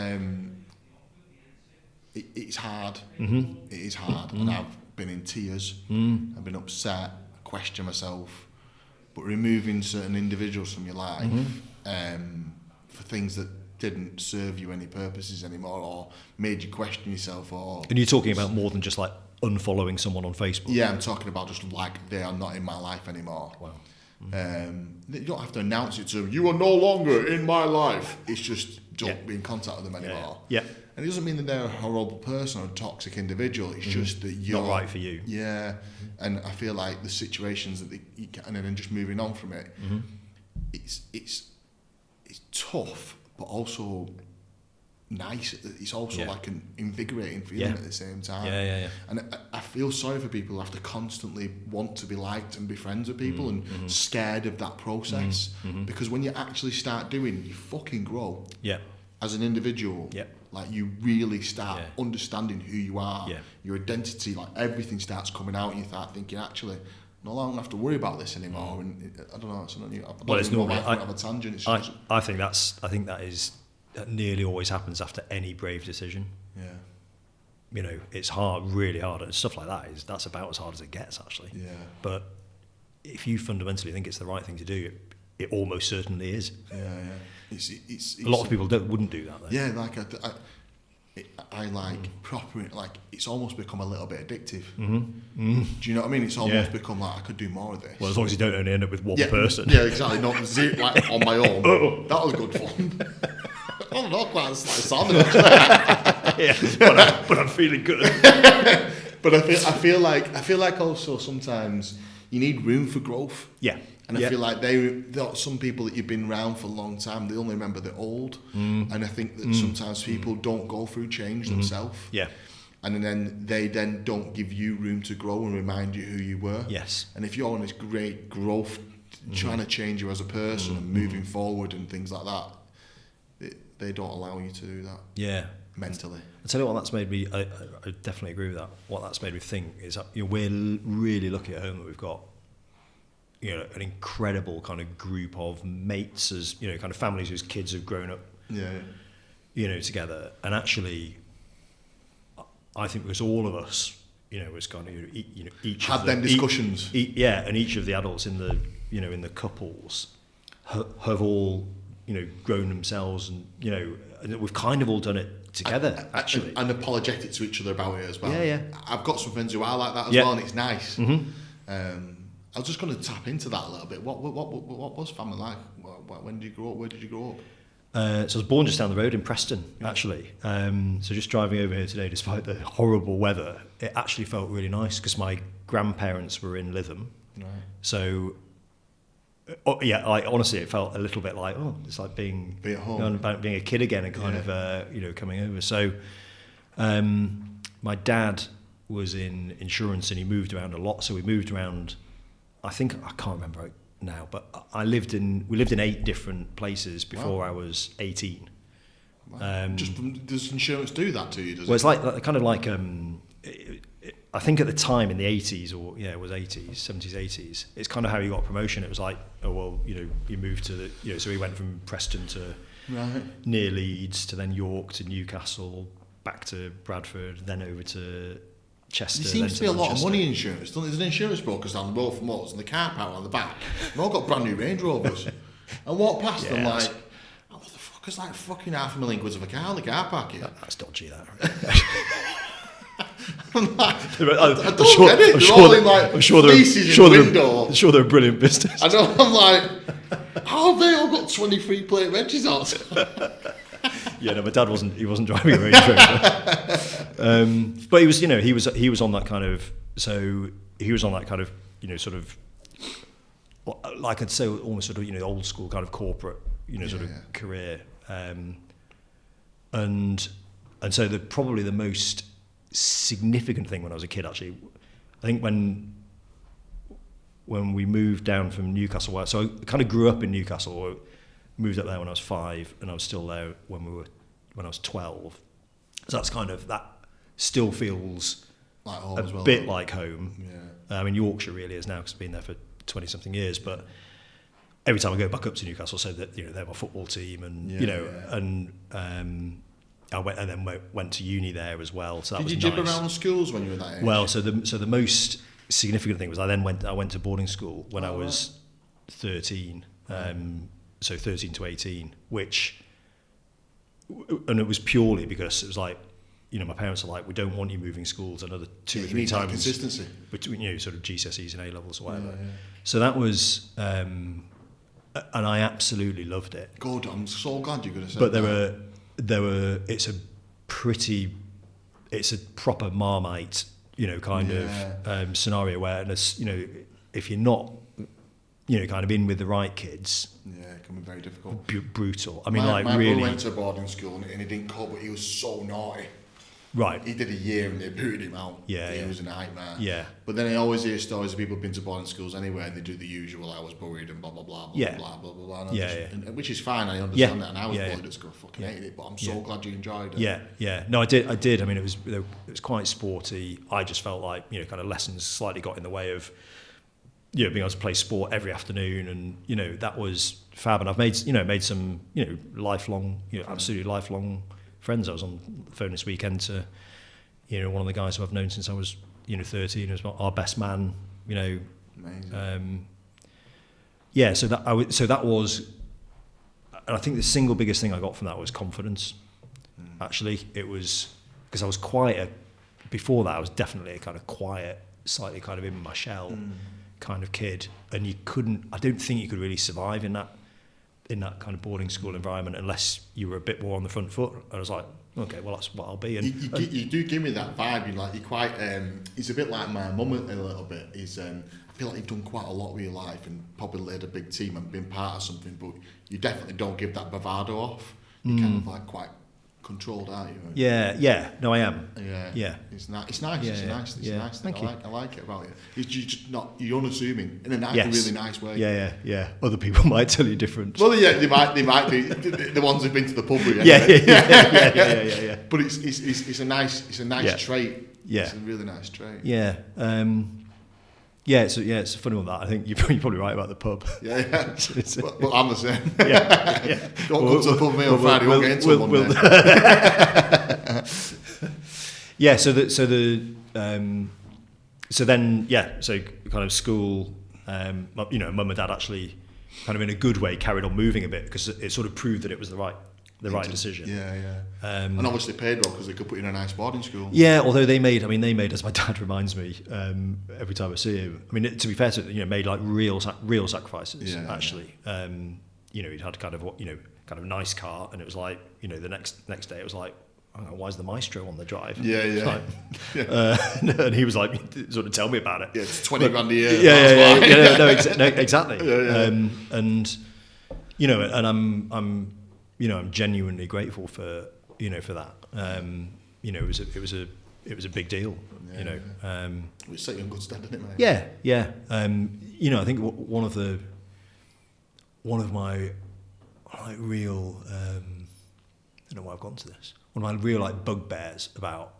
it's hard. Mm-hmm. It is hard, and I've been in tears. I've been upset. Question myself, but removing certain individuals from your life for things that didn't serve you any purposes anymore or made you question yourself. And you're talking about more than just like unfollowing someone on Facebook? Yeah, I'm talking about just like they are not in my life anymore. Wow. You don't have to announce it to them, you are no longer in my life. It's just don't be in contact with them anymore. Yeah. And it doesn't mean that they're a horrible person or a toxic individual. It's just that you're not right for you. Yeah. And I feel like the situations that you can, and then just moving on from it, it's tough, but also nice. It's also like an invigorating feeling at the same time. Yeah. And I feel sorry for people who have to constantly want to be liked and be friends with people and scared of that process. Because when you actually start doing, you fucking grow. Yeah. As an individual. Yeah. Like you really start understanding who you are, your identity, like everything starts coming out and you start thinking, actually, no longer have to worry about this anymore. And I don't know, it's not new. It's normally, I have a tangent. It's I think that nearly always happens after any brave decision. Yeah. It's hard, really hard. And stuff like that's about as hard as it gets, actually. Yeah. But if you fundamentally think it's the right thing to do, it almost certainly is. Yeah. It's a lot of people wouldn't do that though. Yeah, like I like proper, like it's almost become a little bit addictive. Do you know what I mean? It's almost become like I could do more of this. Well, as long as you don't only end up with one person. Yeah, exactly. Not like on my own. That was good fun. I don't know, quite sounded actually. but I'm feeling good. But I feel like also sometimes you need room for growth. Yeah. And I feel like some people that you've been around for a long time, they only remember the old. And I think that sometimes people don't go through change themselves. Yeah. And then they don't give you room to grow and remind you who you were. Yes. And if you're on this great growth, trying to change you as a person and moving forward and things like that, they don't allow you to do that. Yeah. Mentally. I tell you what, that's made me. I definitely agree with that. What that's made me think is that we're really lucky at home that we've got an incredible kind of group of mates, as kind of families whose kids have grown up, together. And actually, I think because all of us, was kind of each had them discussions. And each of the adults in the in the couples have all grown themselves, and we've kind of all done it together, actually, and apologetic to each other about it as well. Yeah. I've got some friends who are like that as well, and it's nice. I was just going to tap into that a little bit. What was family like? When did you grow up? Where did you grow up? So I was born just down the road in Preston, actually. So just driving over here today, despite the horrible weather, it actually felt really nice because my grandparents were in Lytham. Right. So, honestly, it felt a little bit like, it's like being at home, being a kid again, and kind of coming over. So, my dad was in insurance and he moved around a lot. So we moved around. I can't remember now, but we lived in 8 different places before I was 18. Wow. Does insurance do that to you? It's like kind of like I think at the time in the 80s, or it was 80s, 70s, 80s. It's kind of how you got promotion. It was like, you moved to so we went from Preston to near Leeds to then York to Newcastle, back to Bradford, then over to Chester. There seems to be a lot of money in insurance. There's an insurance brokers down the road from us, and the car park on the back. They've all got brand new Range Rovers. I walk past them like, what the fuck is like fucking £500,000 quid of a car in the car park here? That's dodgy, that. I'm like, I don't get it. They're all in like fleeces in the window. I'm sure they're a brilliant business. I know. I'm like, how have they all got 23 plate Ranges out? My dad wasn't driving a Range Rover. But he was on that kind of, sort of, like I'd say almost sort of, old school kind of corporate, career. And so probably the most significant thing when I was a kid, actually, I think when we moved down from Newcastle, so I kind of grew up in Newcastle, moved up there when I was 5, and I was still there when I was 12. So that's kind of, that still feels like home a bit like home. Yeah. I mean, Yorkshire really is now, because I've been there for 20 something years, but every time I go back up to Newcastle, so that they're my football team, and and I went to uni there as well. So that was nice. Did you jib around schools when you were that age? Well, so the most significant thing was I went to boarding school when I was 13. So 13 to 18, and it was purely because it was like, my parents are like, we don't want you moving schools another 2 or 3 times. Consistency between sort of GCSEs and A levels or whatever. Yeah. So that was, and I absolutely loved it. God, I'm so glad you're going to say. But there were. It's a proper Marmite, kind of scenario where, if you're not, kind of in with the right kids. Yeah, it can be very difficult. Brutal. I mean, my really. brother went to boarding school and he didn't cope, but he was so naughty. Right. He did a year and they booted him out. Yeah. He was a nightmare. Yeah. But then I always hear stories of people who've been to boarding schools anyway and they do the usual, I was bullied and blah, blah, blah, blah, blah, blah, blah. Which is fine, I understand that. And I was bullied at school, fucking hated it, but I'm so glad you enjoyed it. Yeah. No, I did. I mean, it was quite sporty. I just felt like, kind of lessons slightly got in the way of, being able to play sport every afternoon, and that was fab. And I've made some lifelong, absolutely lifelong friends. I was on the phone this weekend to one of the guys who I've known since I was 13. It was our best man. Amazing. So that was, and I think the single biggest thing I got from that was confidence. Actually, it was because I was before that I was definitely a kind of quiet, slightly kind of in my shell kind of kid, and I don't think you could really survive in that in that kind of boarding school environment unless you were a bit more on the front foot. I was like, okay, well, that's what I'll be. And you do give me that vibe. You're quite. It's a bit like my mum a little bit. I feel like you've done quite a lot with your life and probably led a big team and been part of something, but you definitely don't give that bravado off. You're kind of like quite controlled, aren't you? Yeah. No, I am. Yeah. It's nice. It's nice. It's a nice thing. I like it about you. You're just not. You're unassuming in a really nice way. Yeah. Other people might tell you different. Well, yeah, they might be the ones who've been to the pub with you. Yeah. But it's a nice trait. Yeah. It's a really nice trait. Yeah. It's a funny one that I think you're probably right about the pub. Yeah. But I'm the same. Yeah. Don't come to the pub with me on Friday. We'll get into Monday. Yeah. So kind of school. Mum and dad actually kind of in a good way carried on moving a bit because it sort of proved that it was the right decision. Yeah. And obviously paid well because they could put you in a nice boarding school. Yeah, although they made, as my dad reminds me every time I see him. I mean, to be fair to it, made like real sacrifices. Actually. He'd had kind of nice car, and it was like, the next day it was like, oh, why is the Maestro on the drive? Yeah. And he was like, sort of tell me about it. Yeah, it's 20 grand a year. Exactly. Yeah. And I'm genuinely grateful for that. It was a big deal. It set you in good stead, didn't it, mate? Yeah. I think one of my real I don't know why I've gone to this. One of my real bugbears about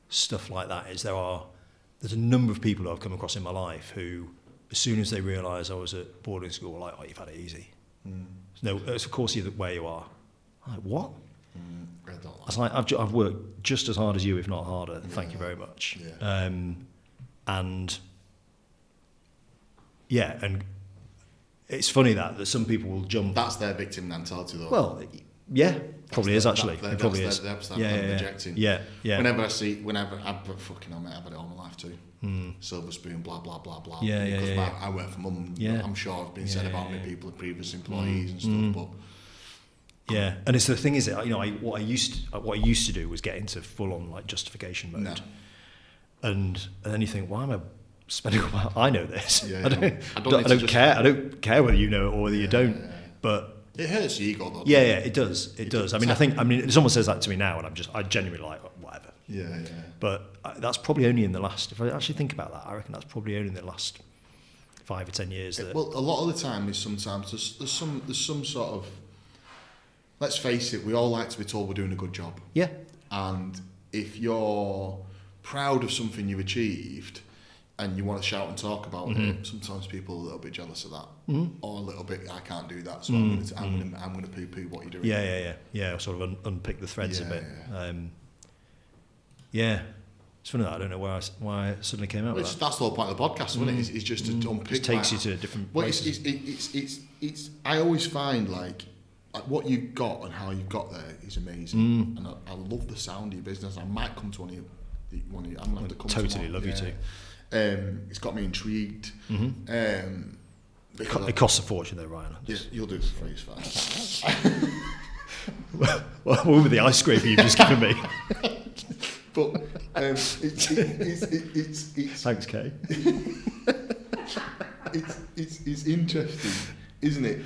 stuff like that is there's a number of people I've come across in my life who, as soon as they realise I was at boarding school, were like, oh, you've had it easy. No, it's of course you're where you are. I'm like, what? I was like, I've worked just as hard as you, if not harder. Thank you very much. Yeah. And it's funny that some people will jump. That's their victim mentality, though. Well, yeah, probably is actually. It probably is. Projecting. Yeah. Whenever I've fucking I've had it all my life too. Silver spoon, blah blah blah blah. Because I work for mum. I'm sure it's been said about me, people, previous employees and stuff, but. Yeah, and it's the thing is that what I used to do was get into full on justification mode, and then you think, why am I spending all my? I know this. I don't care. I don't care whether you know it or whether you don't. Yeah. But it hurts the ego, though. Yeah, it does. It does. I mean, someone says that to me now, and I genuinely like whatever. Yeah. But that's probably only in the last. If I actually think about that, I reckon that's probably only in the last 5 or 10 years. Well, a lot of the time is sometimes there's some sort of. Let's face it, we all like to be told we're doing a good job. Yeah. And if you're proud of something you achieved and you want to shout and talk about it, sometimes people are a little bit jealous of that. Or a little bit, I can't do that, so I'm going to poo-poo what you're doing. Yeah, sort of unpick the threads a bit. It's funny that I don't know why I suddenly came out with that. That's the whole point of the podcast, isn't it? It's just to unpick. It takes you to different places. It's I always find what you got and how you got there is amazing, and I love the sound of your business. I might come to one of you. I'm gonna have to come. Totally love you too. It's got me intrigued. It costs a fortune, though, Ryan. You'll do it for free. It's fine. What with the ice scraper you've just given me? But it's thanks, Kay. It's interesting, isn't it?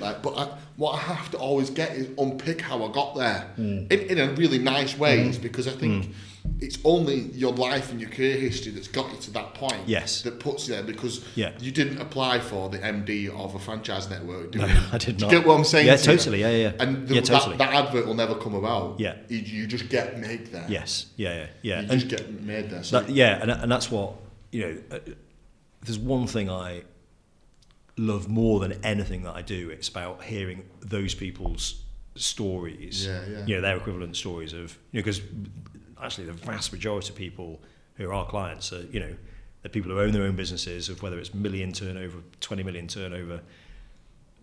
What I have to always get is unpick how I got there in a really nice way, because I think it's only your life and your career history that's got you to that point. Yes. That puts you there, because you didn't apply for the MD of a franchise network. No, I did not. Do you get what I'm saying? Yeah, totally. Yeah. And totally. that advert will never come about. Yeah. You just get made there. Yes. Yeah. You just get made there. So and that's what, there's one thing I love more than anything that I do. It's about hearing those people's stories. Their equivalent stories of, because actually the vast majority of people who are our clients are, the people who own their own businesses, of whether it's million turnover, 20 million turnover.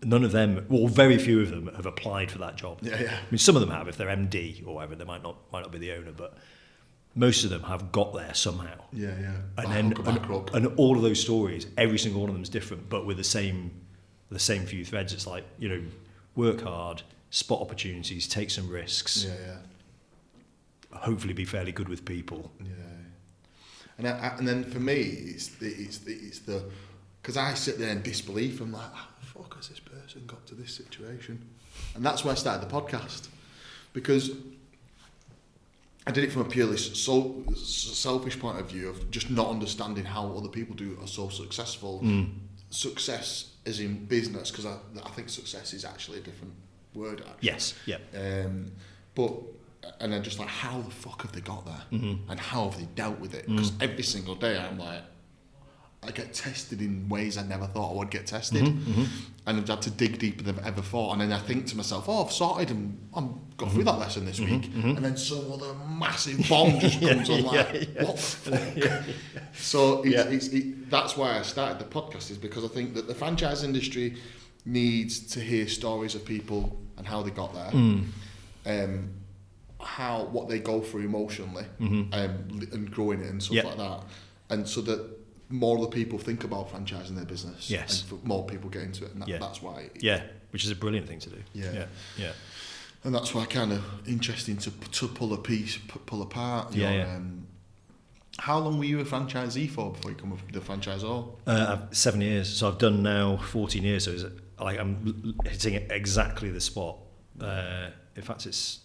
None of them, well, very few of them have applied for that job. I mean, some of them have. If they're MD or whatever, they might not be the owner, but most of them have got there somehow. And all of those stories, every single one of them is different, but with the same few threads. It's like, work hard, spot opportunities, take some risks, hopefully be fairly good with people. And then for me, it's the because I sit there in disbelief. I'm like, how the fuck has this person got to this situation? And that's why I started the podcast, because I did it from a purely selfish point of view of just not understanding how other people are so successful. Success as in business, because I think success is actually a different word. Actually. Yes, yeah. And I'm just like, how the fuck have they got there? And how have they dealt with it? Because every single day I'm like, I get tested in ways I never thought I would get tested. And I've had to dig deeper than I've ever thought. And then I think to myself, I've sorted and I've got through that lesson this week. And then some other massive bomb just comes on like, what the fuck? So that's why I started the podcast, is because I think that the franchise industry needs to hear stories of people and how they got there. What they go through emotionally, and growing it and stuff like that, and so that more of the people think about franchising their business, and for more people get into it, and that's why. Which is a brilliant thing to do. Yeah. And that's why kind of interesting to pull apart. How long were you a franchisee for before you come up with the franchisor? 7 years. So I've done now 14 years. So it's like I'm hitting exactly the spot. In fact, it's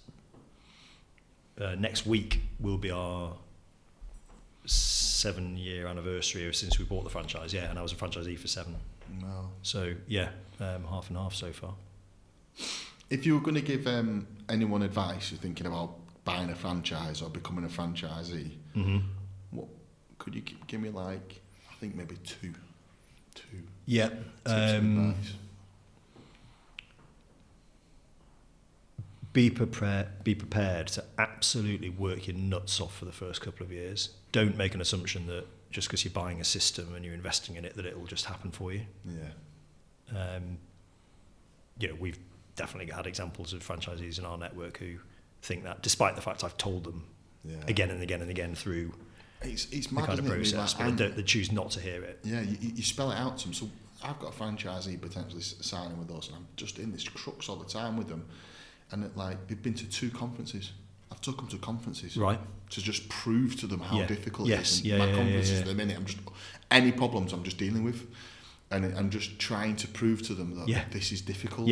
next week will be our 7-year anniversary since we bought the franchise. And I was a franchisee for 7. Wow. So half and half so far. If you were going to give anyone advice who's thinking about buying a franchise or becoming a franchisee, what could you give me? Like, I think maybe two Yeah. tips of advice. Be prepared to absolutely work your nuts off for the first couple of years. Don't make an assumption that just because you're buying a system and you're investing in it that it will just happen for you. We've definitely had examples of franchisees in our network who think that, despite the fact I've told them again and again and again through it's the mad, kind of process, like, but they choose not to hear it. You spell it out to them. So I've got a franchisee potentially signing with us, and I'm just in this crux all the time with them. And they've been to 2 conferences. I've took them to conferences, right, to just prove to them how difficult it is. And my conferences at the minute, any problems I'm just dealing with, and I'm just trying to prove to them that this is difficult.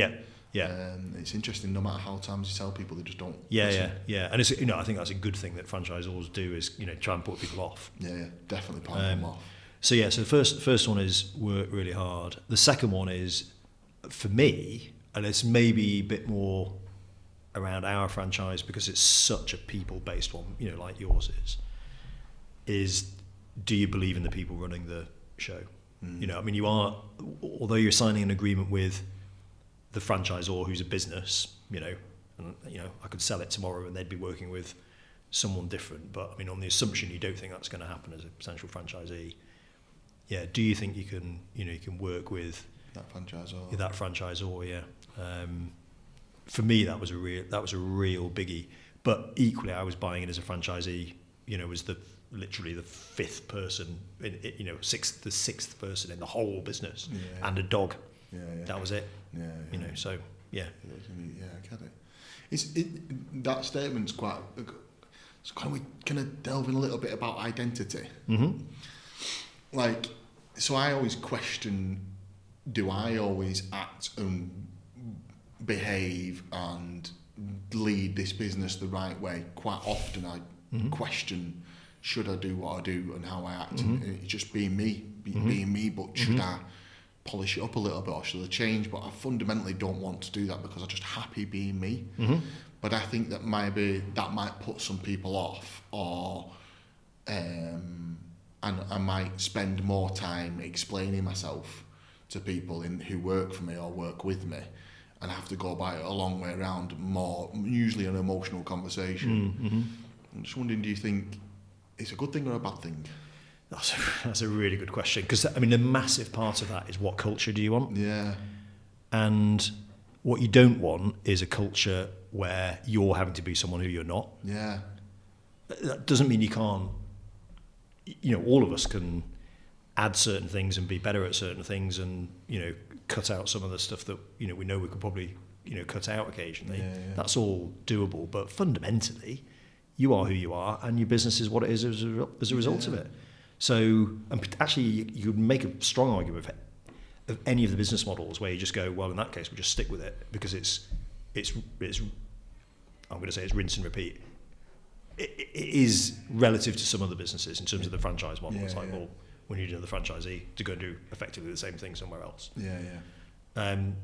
It's interesting. No matter how times you tell people, they just don't. Listen. And it's I think that's a good thing that franchisors do, is try and put people off. Definitely put them off. So the first one is work really hard. The second one is, for me, and it's maybe a bit more around our franchise because it's such a people-based one, like yours is do you believe in the people running the show? You are, although you're signing an agreement with the franchisor who's a business, and I could sell it tomorrow and they'd be working with someone different, but on the assumption you don't think that's going to happen as a potential franchisee, do you think you can work with that franchisor? That franchisor, for me, that was a real biggie. But equally, I was buying it as a franchisee. Was literally the 5th person, the 6th person in the whole business, and a dog. That was it. So I get it. That statement's quite. So can we delve in a little bit about identity? So I always question: do I always act and behave and lead this business the right way? Quite often I question, should I do what I do and how I act? And it's just being me, but should I polish it up a little bit, or should I change? But I fundamentally don't want to do that because I'm just happy being me. But I think that maybe that might put some people off, or and I might spend more time explaining myself to people who work for me or work with me, and have to go about it a long way around, more usually an emotional conversation. I'm just wondering, do you think it's a good thing or a bad thing? That's a really good question, because a massive part of that is what culture do you want? And what you don't want is a culture where you're having to be someone who you're not. That doesn't mean you can't. All of us can add certain things and be better at certain things, and cut out some of the stuff that we know we could probably cut out occasionally. Yeah, yeah. That's all doable, but fundamentally, you are who you are, and your business is what it is as a result of it. So, and actually, you would make a strong argument of any of the business models where you just go, well, in that case, we'll just stick with it because it's I'm going to say it's rinse and repeat. It is relative to some other businesses in terms of the franchise model. It's like, well, we need another franchisee to go and do effectively the same thing somewhere else. Yeah, yeah. I mean,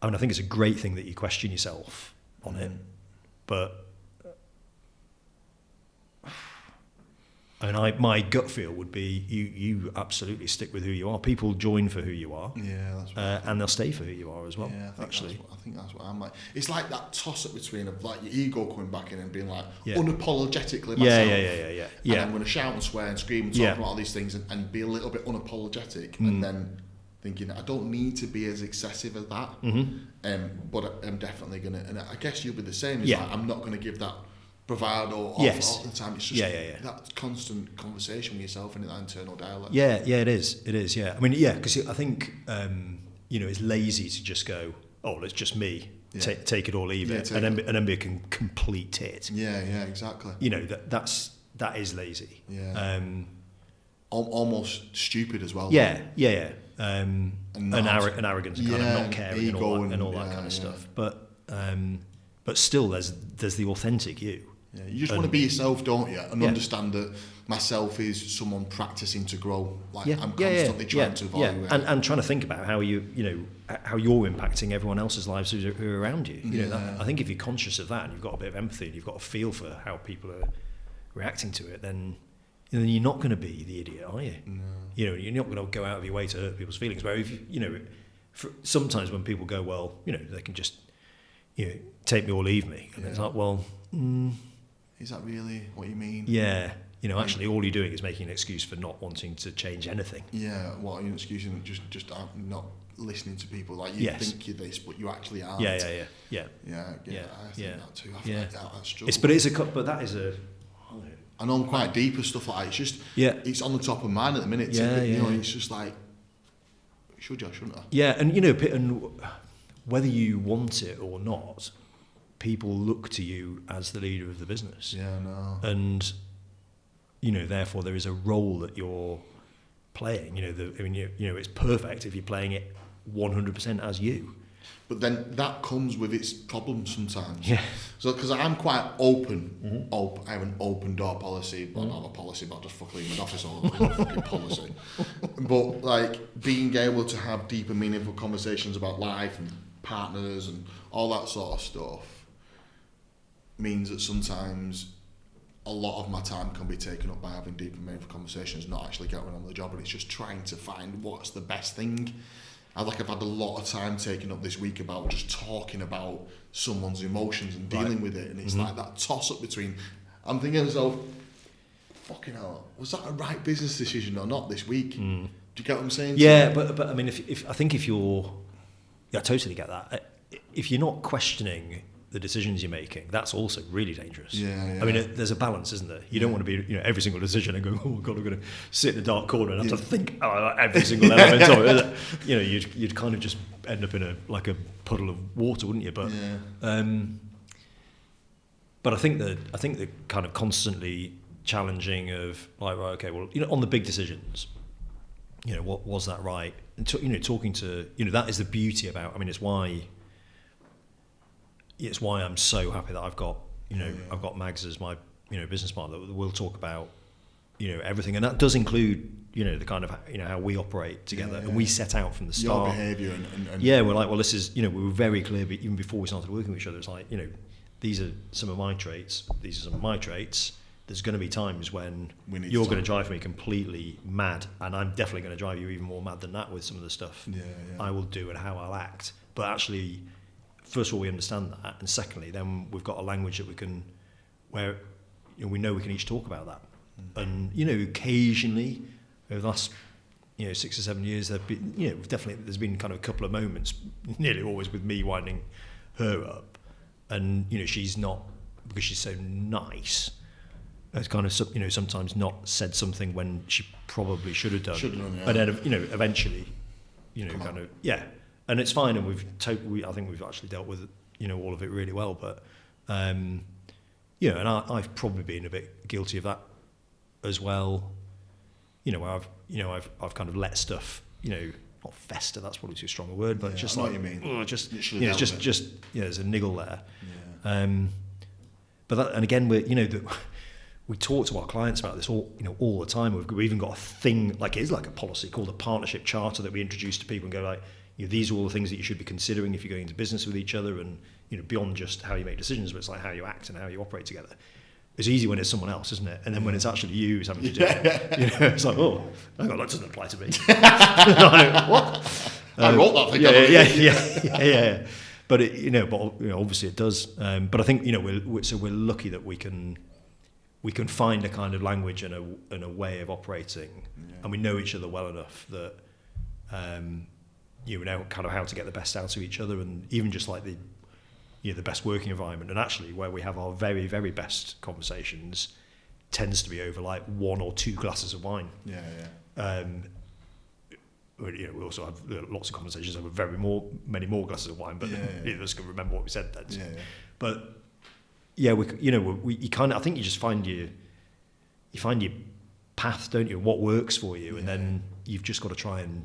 I think it's a great thing that you question yourself on it, but I mean, my gut feel would be you absolutely stick with who you are. People join for who you are, that's and they'll stay for who you are as well. Yeah, I think that's what I'm like. It's like that toss up between of like your ego coming back in and being like Yeah. unapologetically myself. Yeah. And I'm going to shout and swear and scream and talk about all these things and be a little bit unapologetic, and then thinking I don't need to be as excessive as that. But I'm definitely going to, and I guess you'll be the same. It's like, I'm not going to give that bravado all the time. It's just that constant conversation with yourself and that internal dialogue. Yeah, it is. Yeah, I mean, because I think it's lazy to just go, oh, it's just me. Yeah. Take it or leave it, and then be a complete tit. Yeah, exactly. That is lazy. Yeah. Almost stupid as well. Yeah. And arrogance, and kind of not caring, and all that kind of stuff. But still, there's the authentic you. Yeah, you just want to be yourself, don't you? And understand that myself is someone practicing to grow. Like I'm constantly trying to evaluate. And trying to think about how how you're impacting everyone else's lives who are around you. I think if you're conscious of that and you've got a bit of empathy and you've got a feel for how people are reacting to it, then you're not going to be the idiot, are you? No. You're not going to go out of your way to hurt people's feelings. Where if sometimes when people go, well, they can just take me or leave me, and it's like, well. Is that really what you mean? Yeah. Actually, all you're doing is making an excuse for not wanting to change anything. Yeah. Well, you're excusing just not listening to people. Like you think you're this, but you actually aren't. Yeah. I think that too. I feel like that's true. But that is a. I know I'm quite deep and stuff like that. It's just it's on the top of mind at the minute. It's just like, should I, shouldn't I? Yeah, and whether you want it or not, people look to you as the leader of the business. Yeah, no. And therefore there is a role that you're playing. It's perfect if you're playing it 100% as you. But then that comes with its problems sometimes. Yeah. So because I'm quite open, I have an open door policy, but not a policy, but I just fucking leave my office all over fucking policy. But like being able to have deep and meaningful conversations about life and partners and all that sort of stuff means that sometimes a lot of my time can be taken up by having deep and meaningful conversations, not actually getting on with the job, and it's just trying to find what's the best thing. I've had a lot of time taken up this week about just talking about someone's emotions and dealing with it, and it's like that toss up between, I'm thinking to myself, fucking hell, was that a right business decision or not this week? Do you get what I'm saying? Yeah, but I mean, if I totally get that. If you're not questioning the decisions you're making, that's also really dangerous. Yeah. I mean, there's a balance, isn't there? You don't want to be, every single decision and going, oh my God, I'm going to sit in a dark corner and have to think about every single element of it. You'd kind of just end up in a puddle of water, wouldn't you? But but I think the kind of constantly challenging of like, right, okay, well, on the big decisions, what was that right? And talking to, that is the beauty about. I mean, it's why I'm so happy that I've got I've got Mags as my business partner. We'll talk about everything, and that does include the kind of how we operate together, and we set out from the start. Your behaviour and we're like, well, this is we were very clear, but even before we started working with each other, it's like these are some of my traits, these are some of my traits. There's going to be times when you're going to drive me completely mad, and I'm definitely going to drive you even more mad than that with some of the stuff I will do and how I'll act. But actually, first of all, we understand that, and secondly, then we've got a language that we can, where we know we can each talk about that. And occasionally over the last 6 or 7 years, there've been there's been kind of a couple of moments, nearly always with me winding her up, and she's not, because she's so nice, has kind of sometimes not said something when she probably should have done. Should have done, yeah. And then eventually and it's fine, and I think we've actually dealt with all of it really well. But and I've probably been a bit guilty of that as well. Where I've kind of let stuff not fester. That's probably too strong a word, but just like what you mean. just there's a niggle there. Yeah. But that, and again, we talk to our clients about this all the time. We've even got a thing it's like a policy called a partnership charter that we introduce to people and go like, these are all the things that you should be considering if you're going into business with each other, and beyond just how you make decisions, but it's like how you act and how you operate together. It's easy when it's someone else, isn't it? And then when it's actually you who's having to do it, it's like, oh, hang on, that doesn't apply to me. Like, what? I wrote that thing. Yeah. But obviously it does. But I think we're lucky that we can find a kind of language and a way of operating, and we know each other well enough that we know kind of how to get the best out of each other, and even just like the best working environment. And actually, where we have our very, very best conversations tends to be over like 1 or 2 glasses of wine. We also have lots of conversations over many more glasses of wine, but neither of us can remember what we said then. But I think you just find your path, don't you? What works for you, and then you've just got to try and.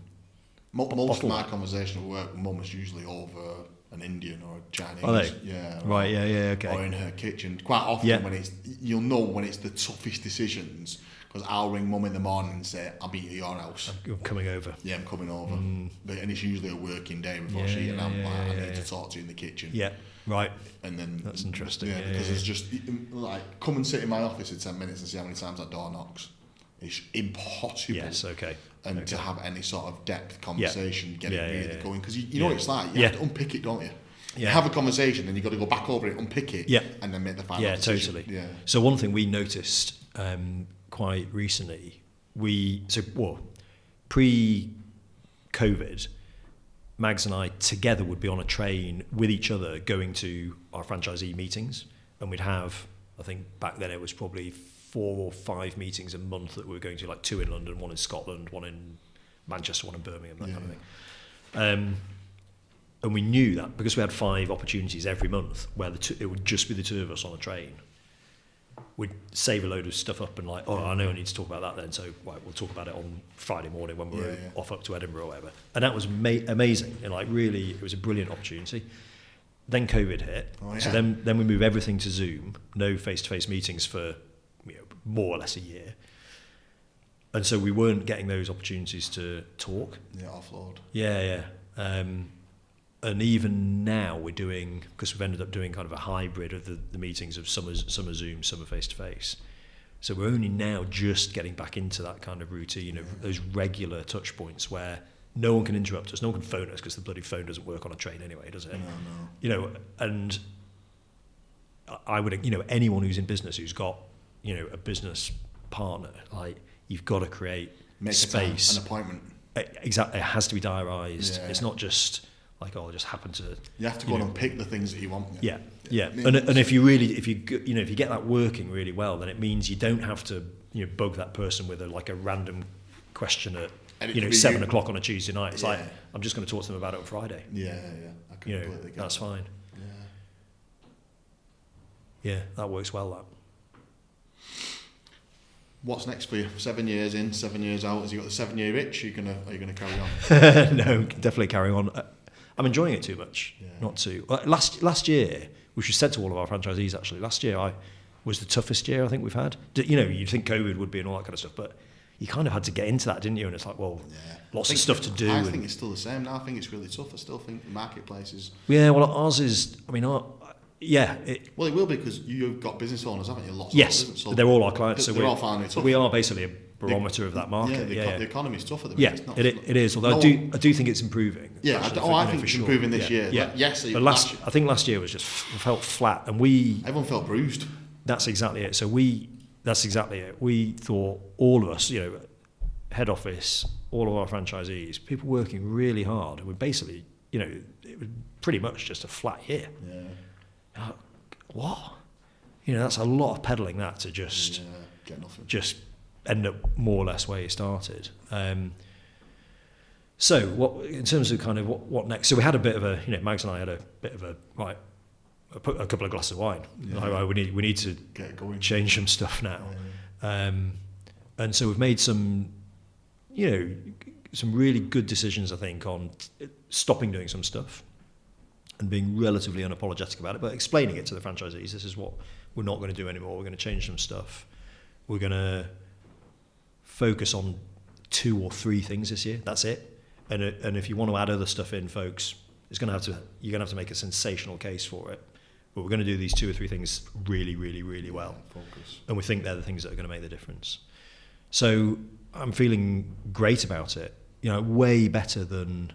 Most of my conversation at work, Mum is usually over an Indian or a Chinese. Are they? Yeah. Right. Yeah. Okay. Or in her kitchen. Quite often when you'll know when it's the toughest decisions, because I'll ring Mum in the morning and say, I'll meet you at your house. I'm coming over. Yeah, I'm coming over. And it's usually a working day before I need to talk to you in the kitchen. Yeah. Right. And then that's interesting. Yeah, because it's just like, come and sit in my office in 10 minutes and see how many times that door knocks. It's impossible. Yes. Okay. And to have any sort of depth conversation, get it really going, because you know what it's like. You have to unpick it, don't you? You have a conversation, then you've got to go back over it, unpick it, and then make the final decision. Totally. Yeah. So one thing we noticed quite recently, pre-COVID, Mags and I together would be on a train with each other going to our franchisee meetings, and we'd have, I think back then it was probably 4 or 5 meetings a month that we were going to, like 2 in London, 1 in Scotland, 1 in Manchester, 1 in Birmingham, that kind of thing. And we knew that because we had 5 opportunities every month where it would just be the 2 of us on a train. We'd save a load of stuff up and like, I know I need to talk about that then, so we'll talk about it on Friday morning when we're off up to Edinburgh or whatever. And that was amazing, and like really, it was a brilliant opportunity. Then COVID hit, so then we moved everything to Zoom, no face-to-face meetings for more or less a year, and so we weren't getting those opportunities to talk. Offload. And even now we're doing, because we've ended up doing kind of a hybrid of the meetings of some are Zoom, some are face to face. So we're only now just getting back into that kind of routine of those regular touch points where no one can interrupt us, no one can phone us, because the bloody phone doesn't work on a train anyway, does it? No. And I would, anyone who's in business who's got a business partner, like, you've got to create space, an appointment. Exactly, it has to be diarised. It's not just like, I just happen to. You have to go and pick the things that you want. Yeah. And if you get that working really well, then it means you don't have to bug that person with a random question at 7 o'clock on a Tuesday night. It's like, I'm just going to talk to them about it on Friday. I completely get that's that. fine. Yeah, that works well. That. What's next for you? 7 years in, 7 years out. Has you got the 7-year itch? Are you gonna carry on? No, definitely carrying on. I'm enjoying it too much not to. Last year, which we said to all of our franchisees actually, last year was the toughest year I think we've had. You'd think COVID would be and all that kind of stuff, but you kind of had to get into that, didn't you? And it's like, lots of stuff to do. I think it's still the same now. I think it's really tough. I still think the marketplace is. Yeah, well, ours is. I mean, well, it will be, because you've got business owners, haven't you? Lots yes, of so they're all our clients. So they're all finding it tough. We are basically a barometer of that market. The economy's tough at the minute. Yeah, it is. Although I do think it's improving. Yeah, I think it's improving this year. Yeah. Yes, but I think last year was just felt flat, and everyone felt bruised. That's exactly it. So that's exactly it. We thought, all of us, head office, all of our franchisees, people working really hard, and we basically, it was pretty much just a flat year. Yeah. What? That's a lot of peddling that to just get nothing. Just end up more or less where you started. So what in terms of kind of what next? So we had a bit of a, Mags and I had a bit of a a couple of glasses of wine. Yeah. We need to Get going. change some stuff now. And so we've made some really good decisions, I think, on stopping doing some stuff and being relatively unapologetic about it, but explaining it to the franchisees. This is what we're not going to do anymore. We're going to change some stuff. We're going to focus on 2 or 3 things this year. That's it. And if you want to add other stuff in, folks, you're going to have to make a sensational case for it. But we're going to do these 2 or 3 things really, really, really well. Focus. And we think they're the things that are going to make the difference. So I'm feeling great about it. Way better than,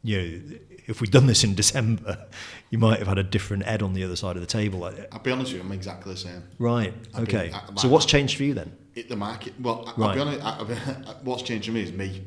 if we'd done this in December, you might have had a different Ed on the other side of the table. I'll be honest with you, I'm exactly the same. Right. Okay. So what's changed for you then? The market. Well, I'll Right. be honest. What's changed for me is me.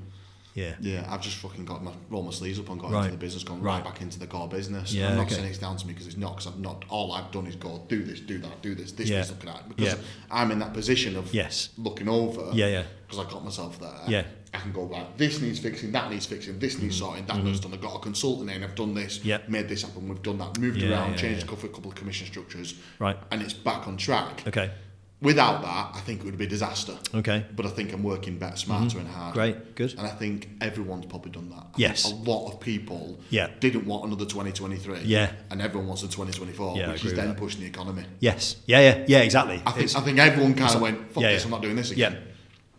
Yeah. Yeah, I've just fucking roll my sleeves up and got Right. into the business, gone right back into the core business. Yeah, I'm not okay. saying it's down to me because it's not, because I've not. All I've done is go do this, do that, do this. This Yeah. needs looking at, because Yeah. I'm in that position of Yes. looking over. Yeah. Because I got myself there. Yeah. I can go back. This needs fixing. That needs fixing. This needs sorting. That needs done. I've got a consultant in. I've done this. Yeah. Made this happen. We've done that. Moved Yeah, around. yeah, Changed yeah. a couple of commission structures. Right. And it's back on track. Okay. Without that, I think it would be a disaster. Okay. But I think I'm working better, smarter, and harder. Great. Good. And I think everyone's probably done that. I Yes. think a lot of people Yeah. didn't want another 2023. Yeah. And everyone wants a 2024, Yeah, I which agree is with then that. pushing the economy. Yes. Yeah. Exactly. I think everyone kind of went, fuck yeah, this, yeah. I'm not doing this Yeah. again.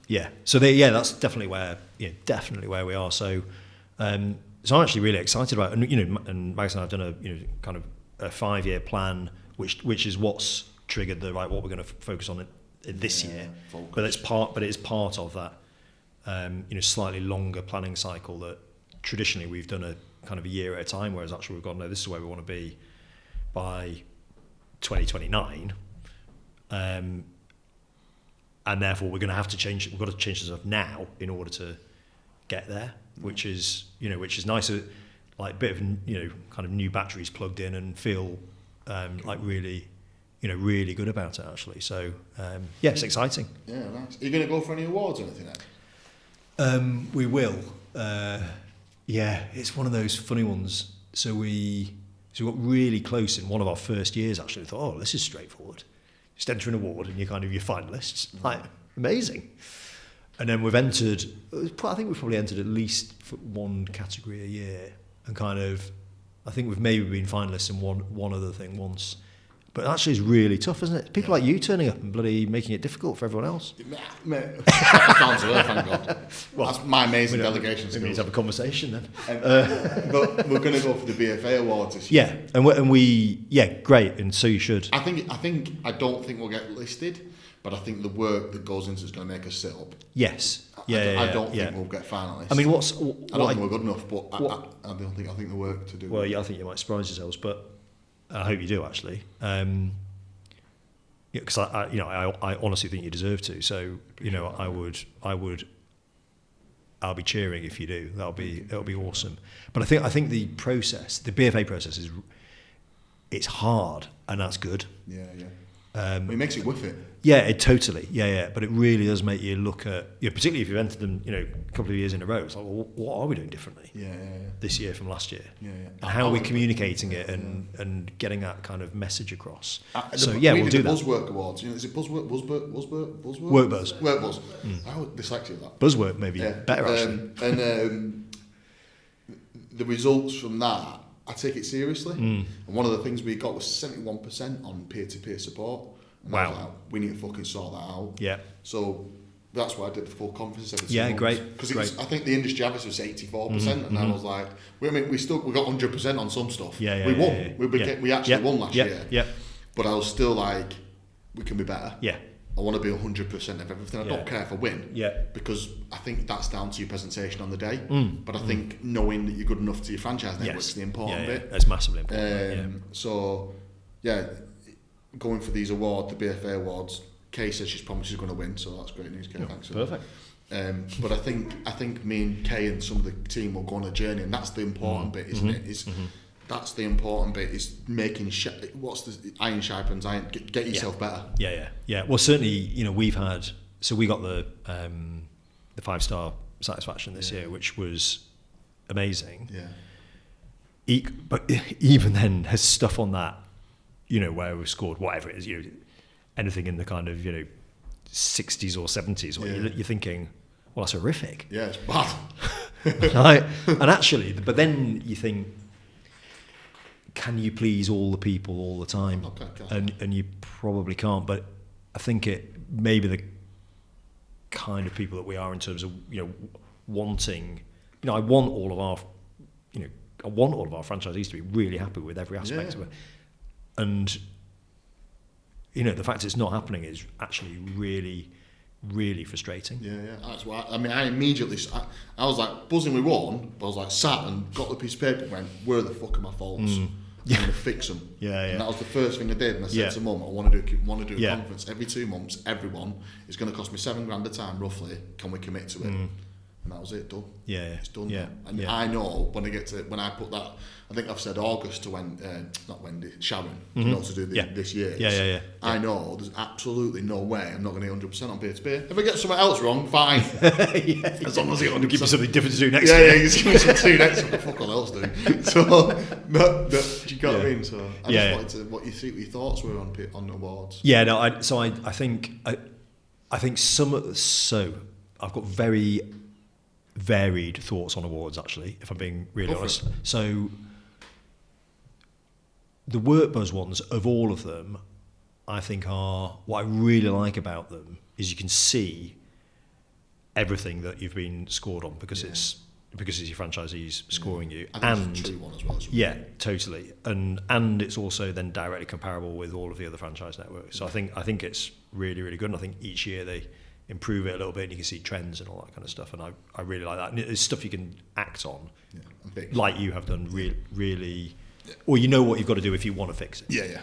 Yeah. So that's definitely where we are. So, so I'm actually really excited about it. And Max and I have done a kind of a 5-year plan, which is what's triggered what we're going to focus on this year. Focus. But it is part of that slightly longer planning cycle that traditionally we've done a kind of a year at a time, whereas actually we've gone, no, this is where we want to be by 2029. And therefore we're going to have to change it. We've got to change stuff now in order to get there, which is nice. Like a bit of kind of new batteries plugged in and feel like really good about it actually. So it's exciting. Yeah, nice. Are you going to go for any awards or anything then? We will. It's one of those funny ones. So we got really close in one of our first years actually. We thought, oh, this is straightforward. Just enter an award and you're finalists. Like, amazing. And then we've entered, I think we've probably entered at least for one category a year, and I think we've maybe been finalists in one other thing once. But actually it's really tough, isn't it? People like you turning up and bloody making it difficult for everyone else. That's down to earth, thank God. Well, that's my amazing delegation We skills. need to have a conversation then. But we're going to go for the BFA awards this year. Yeah, and we great, and so you should. I don't think we'll get listed, but I think the work that goes into it's going to make us sit up. Yes. I don't think we'll get finalists. I mean, I don't think we're good enough, but I think the work to do. Well, I think you might surprise yourselves, but I hope you do actually. Because I honestly think you deserve to. So I'll be cheering if you do. That'll be awesome. But I think the process, the BFA process it's hard, and that's good. Yeah. It makes it worth it. Yeah, it totally. Yeah. But it really does make you look at, particularly if you've entered them, a couple of years in a row. It's like, well, what are we doing differently? Yeah. This year from last year. Yeah. And how are we communicating it and getting that kind of message across? We'll do the that. Buzzwork Awards. Is it Buzzwork? Workbuzz. Workbuzz. I would dyslexia that. Buzzwork maybe better actually. And the results from that, I take it seriously. And one of the ththings we got was 71% on peer-to-peer support. And I was like, we need to fucking sort that out. Yeah. So that's why I did the full conference every 2 Yeah, months. great. Because I think the industry average was 84%, and I was like, we got 100% on some stuff. Yeah. We won. We actually won last year. Yeah. But I was still like, we can be better. Yeah. I want to be 100% of everything. I don't care if I win. Yeah. Because I think that's down to your presentation on the day. But I think knowing that you're good enough to your franchise network is the important bit. That's massively important. So, going for these awards, the BFA awards, Kay says she's promised she's going to win, so that's great news, Kay. Thanks. Perfect. But I think me and Kay and some of the team will go on a journey, and that's the important bit, isn't it? That's the important bit, is making what's the iron sharpens iron. Get yourself better. Yeah. Well, certainly, we've had, so we got the 5-star satisfaction this year, which was amazing. Yeah. But even then, has stuff on that, where we've scored whatever it is, anything in the kind of 60s or 70s, you're thinking, well, that's horrific. Yeah, it's bad. And actually, but then you think, can you please all the people all the time? And you probably can't. But I think it maybe the kind of people that we are in terms of wanting. I want all of our franchisees to be really happy with every aspect of it. And the fact it's not happening is actually really, really frustrating. Yeah. That's why. I mean, I immediately, I was like buzzing with one, but I was like sat and got the piece of paper and went, where the fuck are my faults? I'm going to fix them. And that was the first thing I did. And I said to Mum, I want to do a conference every 2 months, everyone. It's going to cost me $7,000 a time, roughly. Can we commit to it? And that was it, done. It's done. And I know when I put that, I think I've said August to not Wendy, Sharon, to do this year. I know there's absolutely no way I'm not going to get 100% on peer-to-peer. If I get something else wrong, fine. As long as I get 100%. Give you something different to do next year. Yeah, give me something to do next year. What the fuck else do? So, do you get what I mean? So, I just wanted to, what your thoughts were on the awards. Yeah, no, I think I've got very varied thoughts on awards, actually, if I'm being really honest. So the Work Buzz ones, of all of them, I think are, what I really like about them is you can see everything that you've been scored on because it's your franchisees scoring you. And it's a true one as well. Yeah, totally. And it's also then directly comparable with all of the other franchise networks. So I think it's really, really good. And I think each year they improve it a little bit and you can see trends and all that kind of stuff. And I really like that. And it's stuff you can act on, like you have done, really, or what you've got to do if you want to fix it.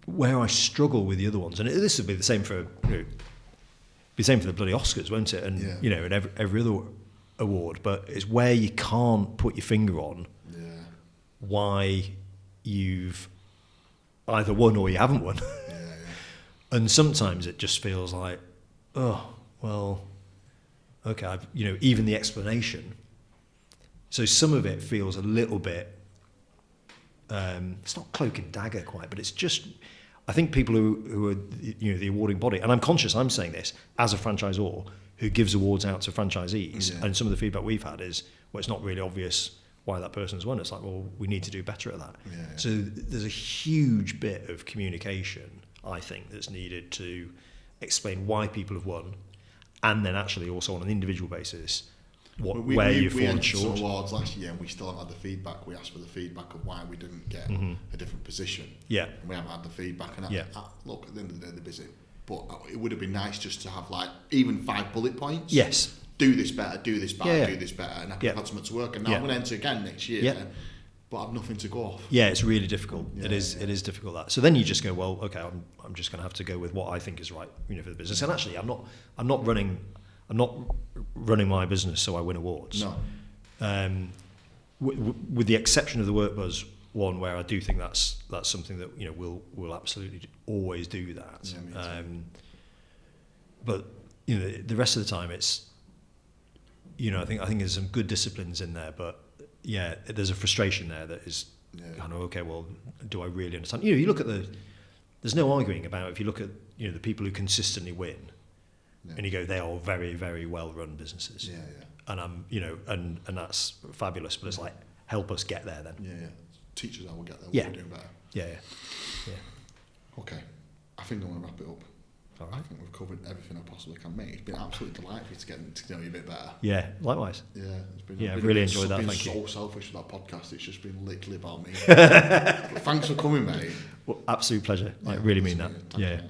Where I struggle with the other ones, and this would be the same for the bloody Oscars, won't it? And and every other award, but it's where you can't put your finger on why you've either won or you haven't won. And sometimes it just feels like, oh well, okay, even the explanation. So some of it feels a little bit. It's not cloak and dagger quite, but it's just. I think people who are the awarding body, and I'm conscious I'm saying this as a franchisor who gives awards out to franchisees, and some of the feedback we've had is, well, it's not really obvious why that person's won. It's like, well, we need to do better at that. So there's a huge bit of communication, I think, that's needed to explain why people have won, and then actually also on an individual basis. Where you've fallen short. We entered some awards last year and we still haven't had the feedback. We asked for the feedback of why we didn't get a different position. And we haven't had the feedback. And look, at the end of the day, they're busy. But it would have been nice just to have even 5 bullet points. Yes. Do this better, do this better, do this better. And I could have had something to work. And now I'm going to enter again next year. But I've nothing to go off. Yeah, it's really difficult. It is difficult that. So then you just go, well, okay, I'm just going to have to go with what I think is right, for the business. And actually, I'm not running my business so I win awards. No. With the exception of the Work Buzz one, where I do think that's something that we'll absolutely always do that. But the rest of the time it's I think there's some good disciplines in there, but there's a frustration there that is kind of, okay, well, do I really understand? You look at there's no arguing about if you look at the people who consistently win. And you go, they are very, very well-run businesses. And I'm, and that's fabulous. But it's like, help us get there then. Teach us how we'll get there. We're doing better. Yeah. Okay, I think I'm going to wrap it up. All right. I think we've covered everything I possibly can, mate. It's been absolutely delightful to get to know you a bit better. Yeah, likewise. Yeah, it's been. I've really enjoyed that. Thank you. So selfish with that podcast. It's just been literally about me. But thanks for coming, mate. Well, absolute pleasure. I really mean that. Thanks, mate.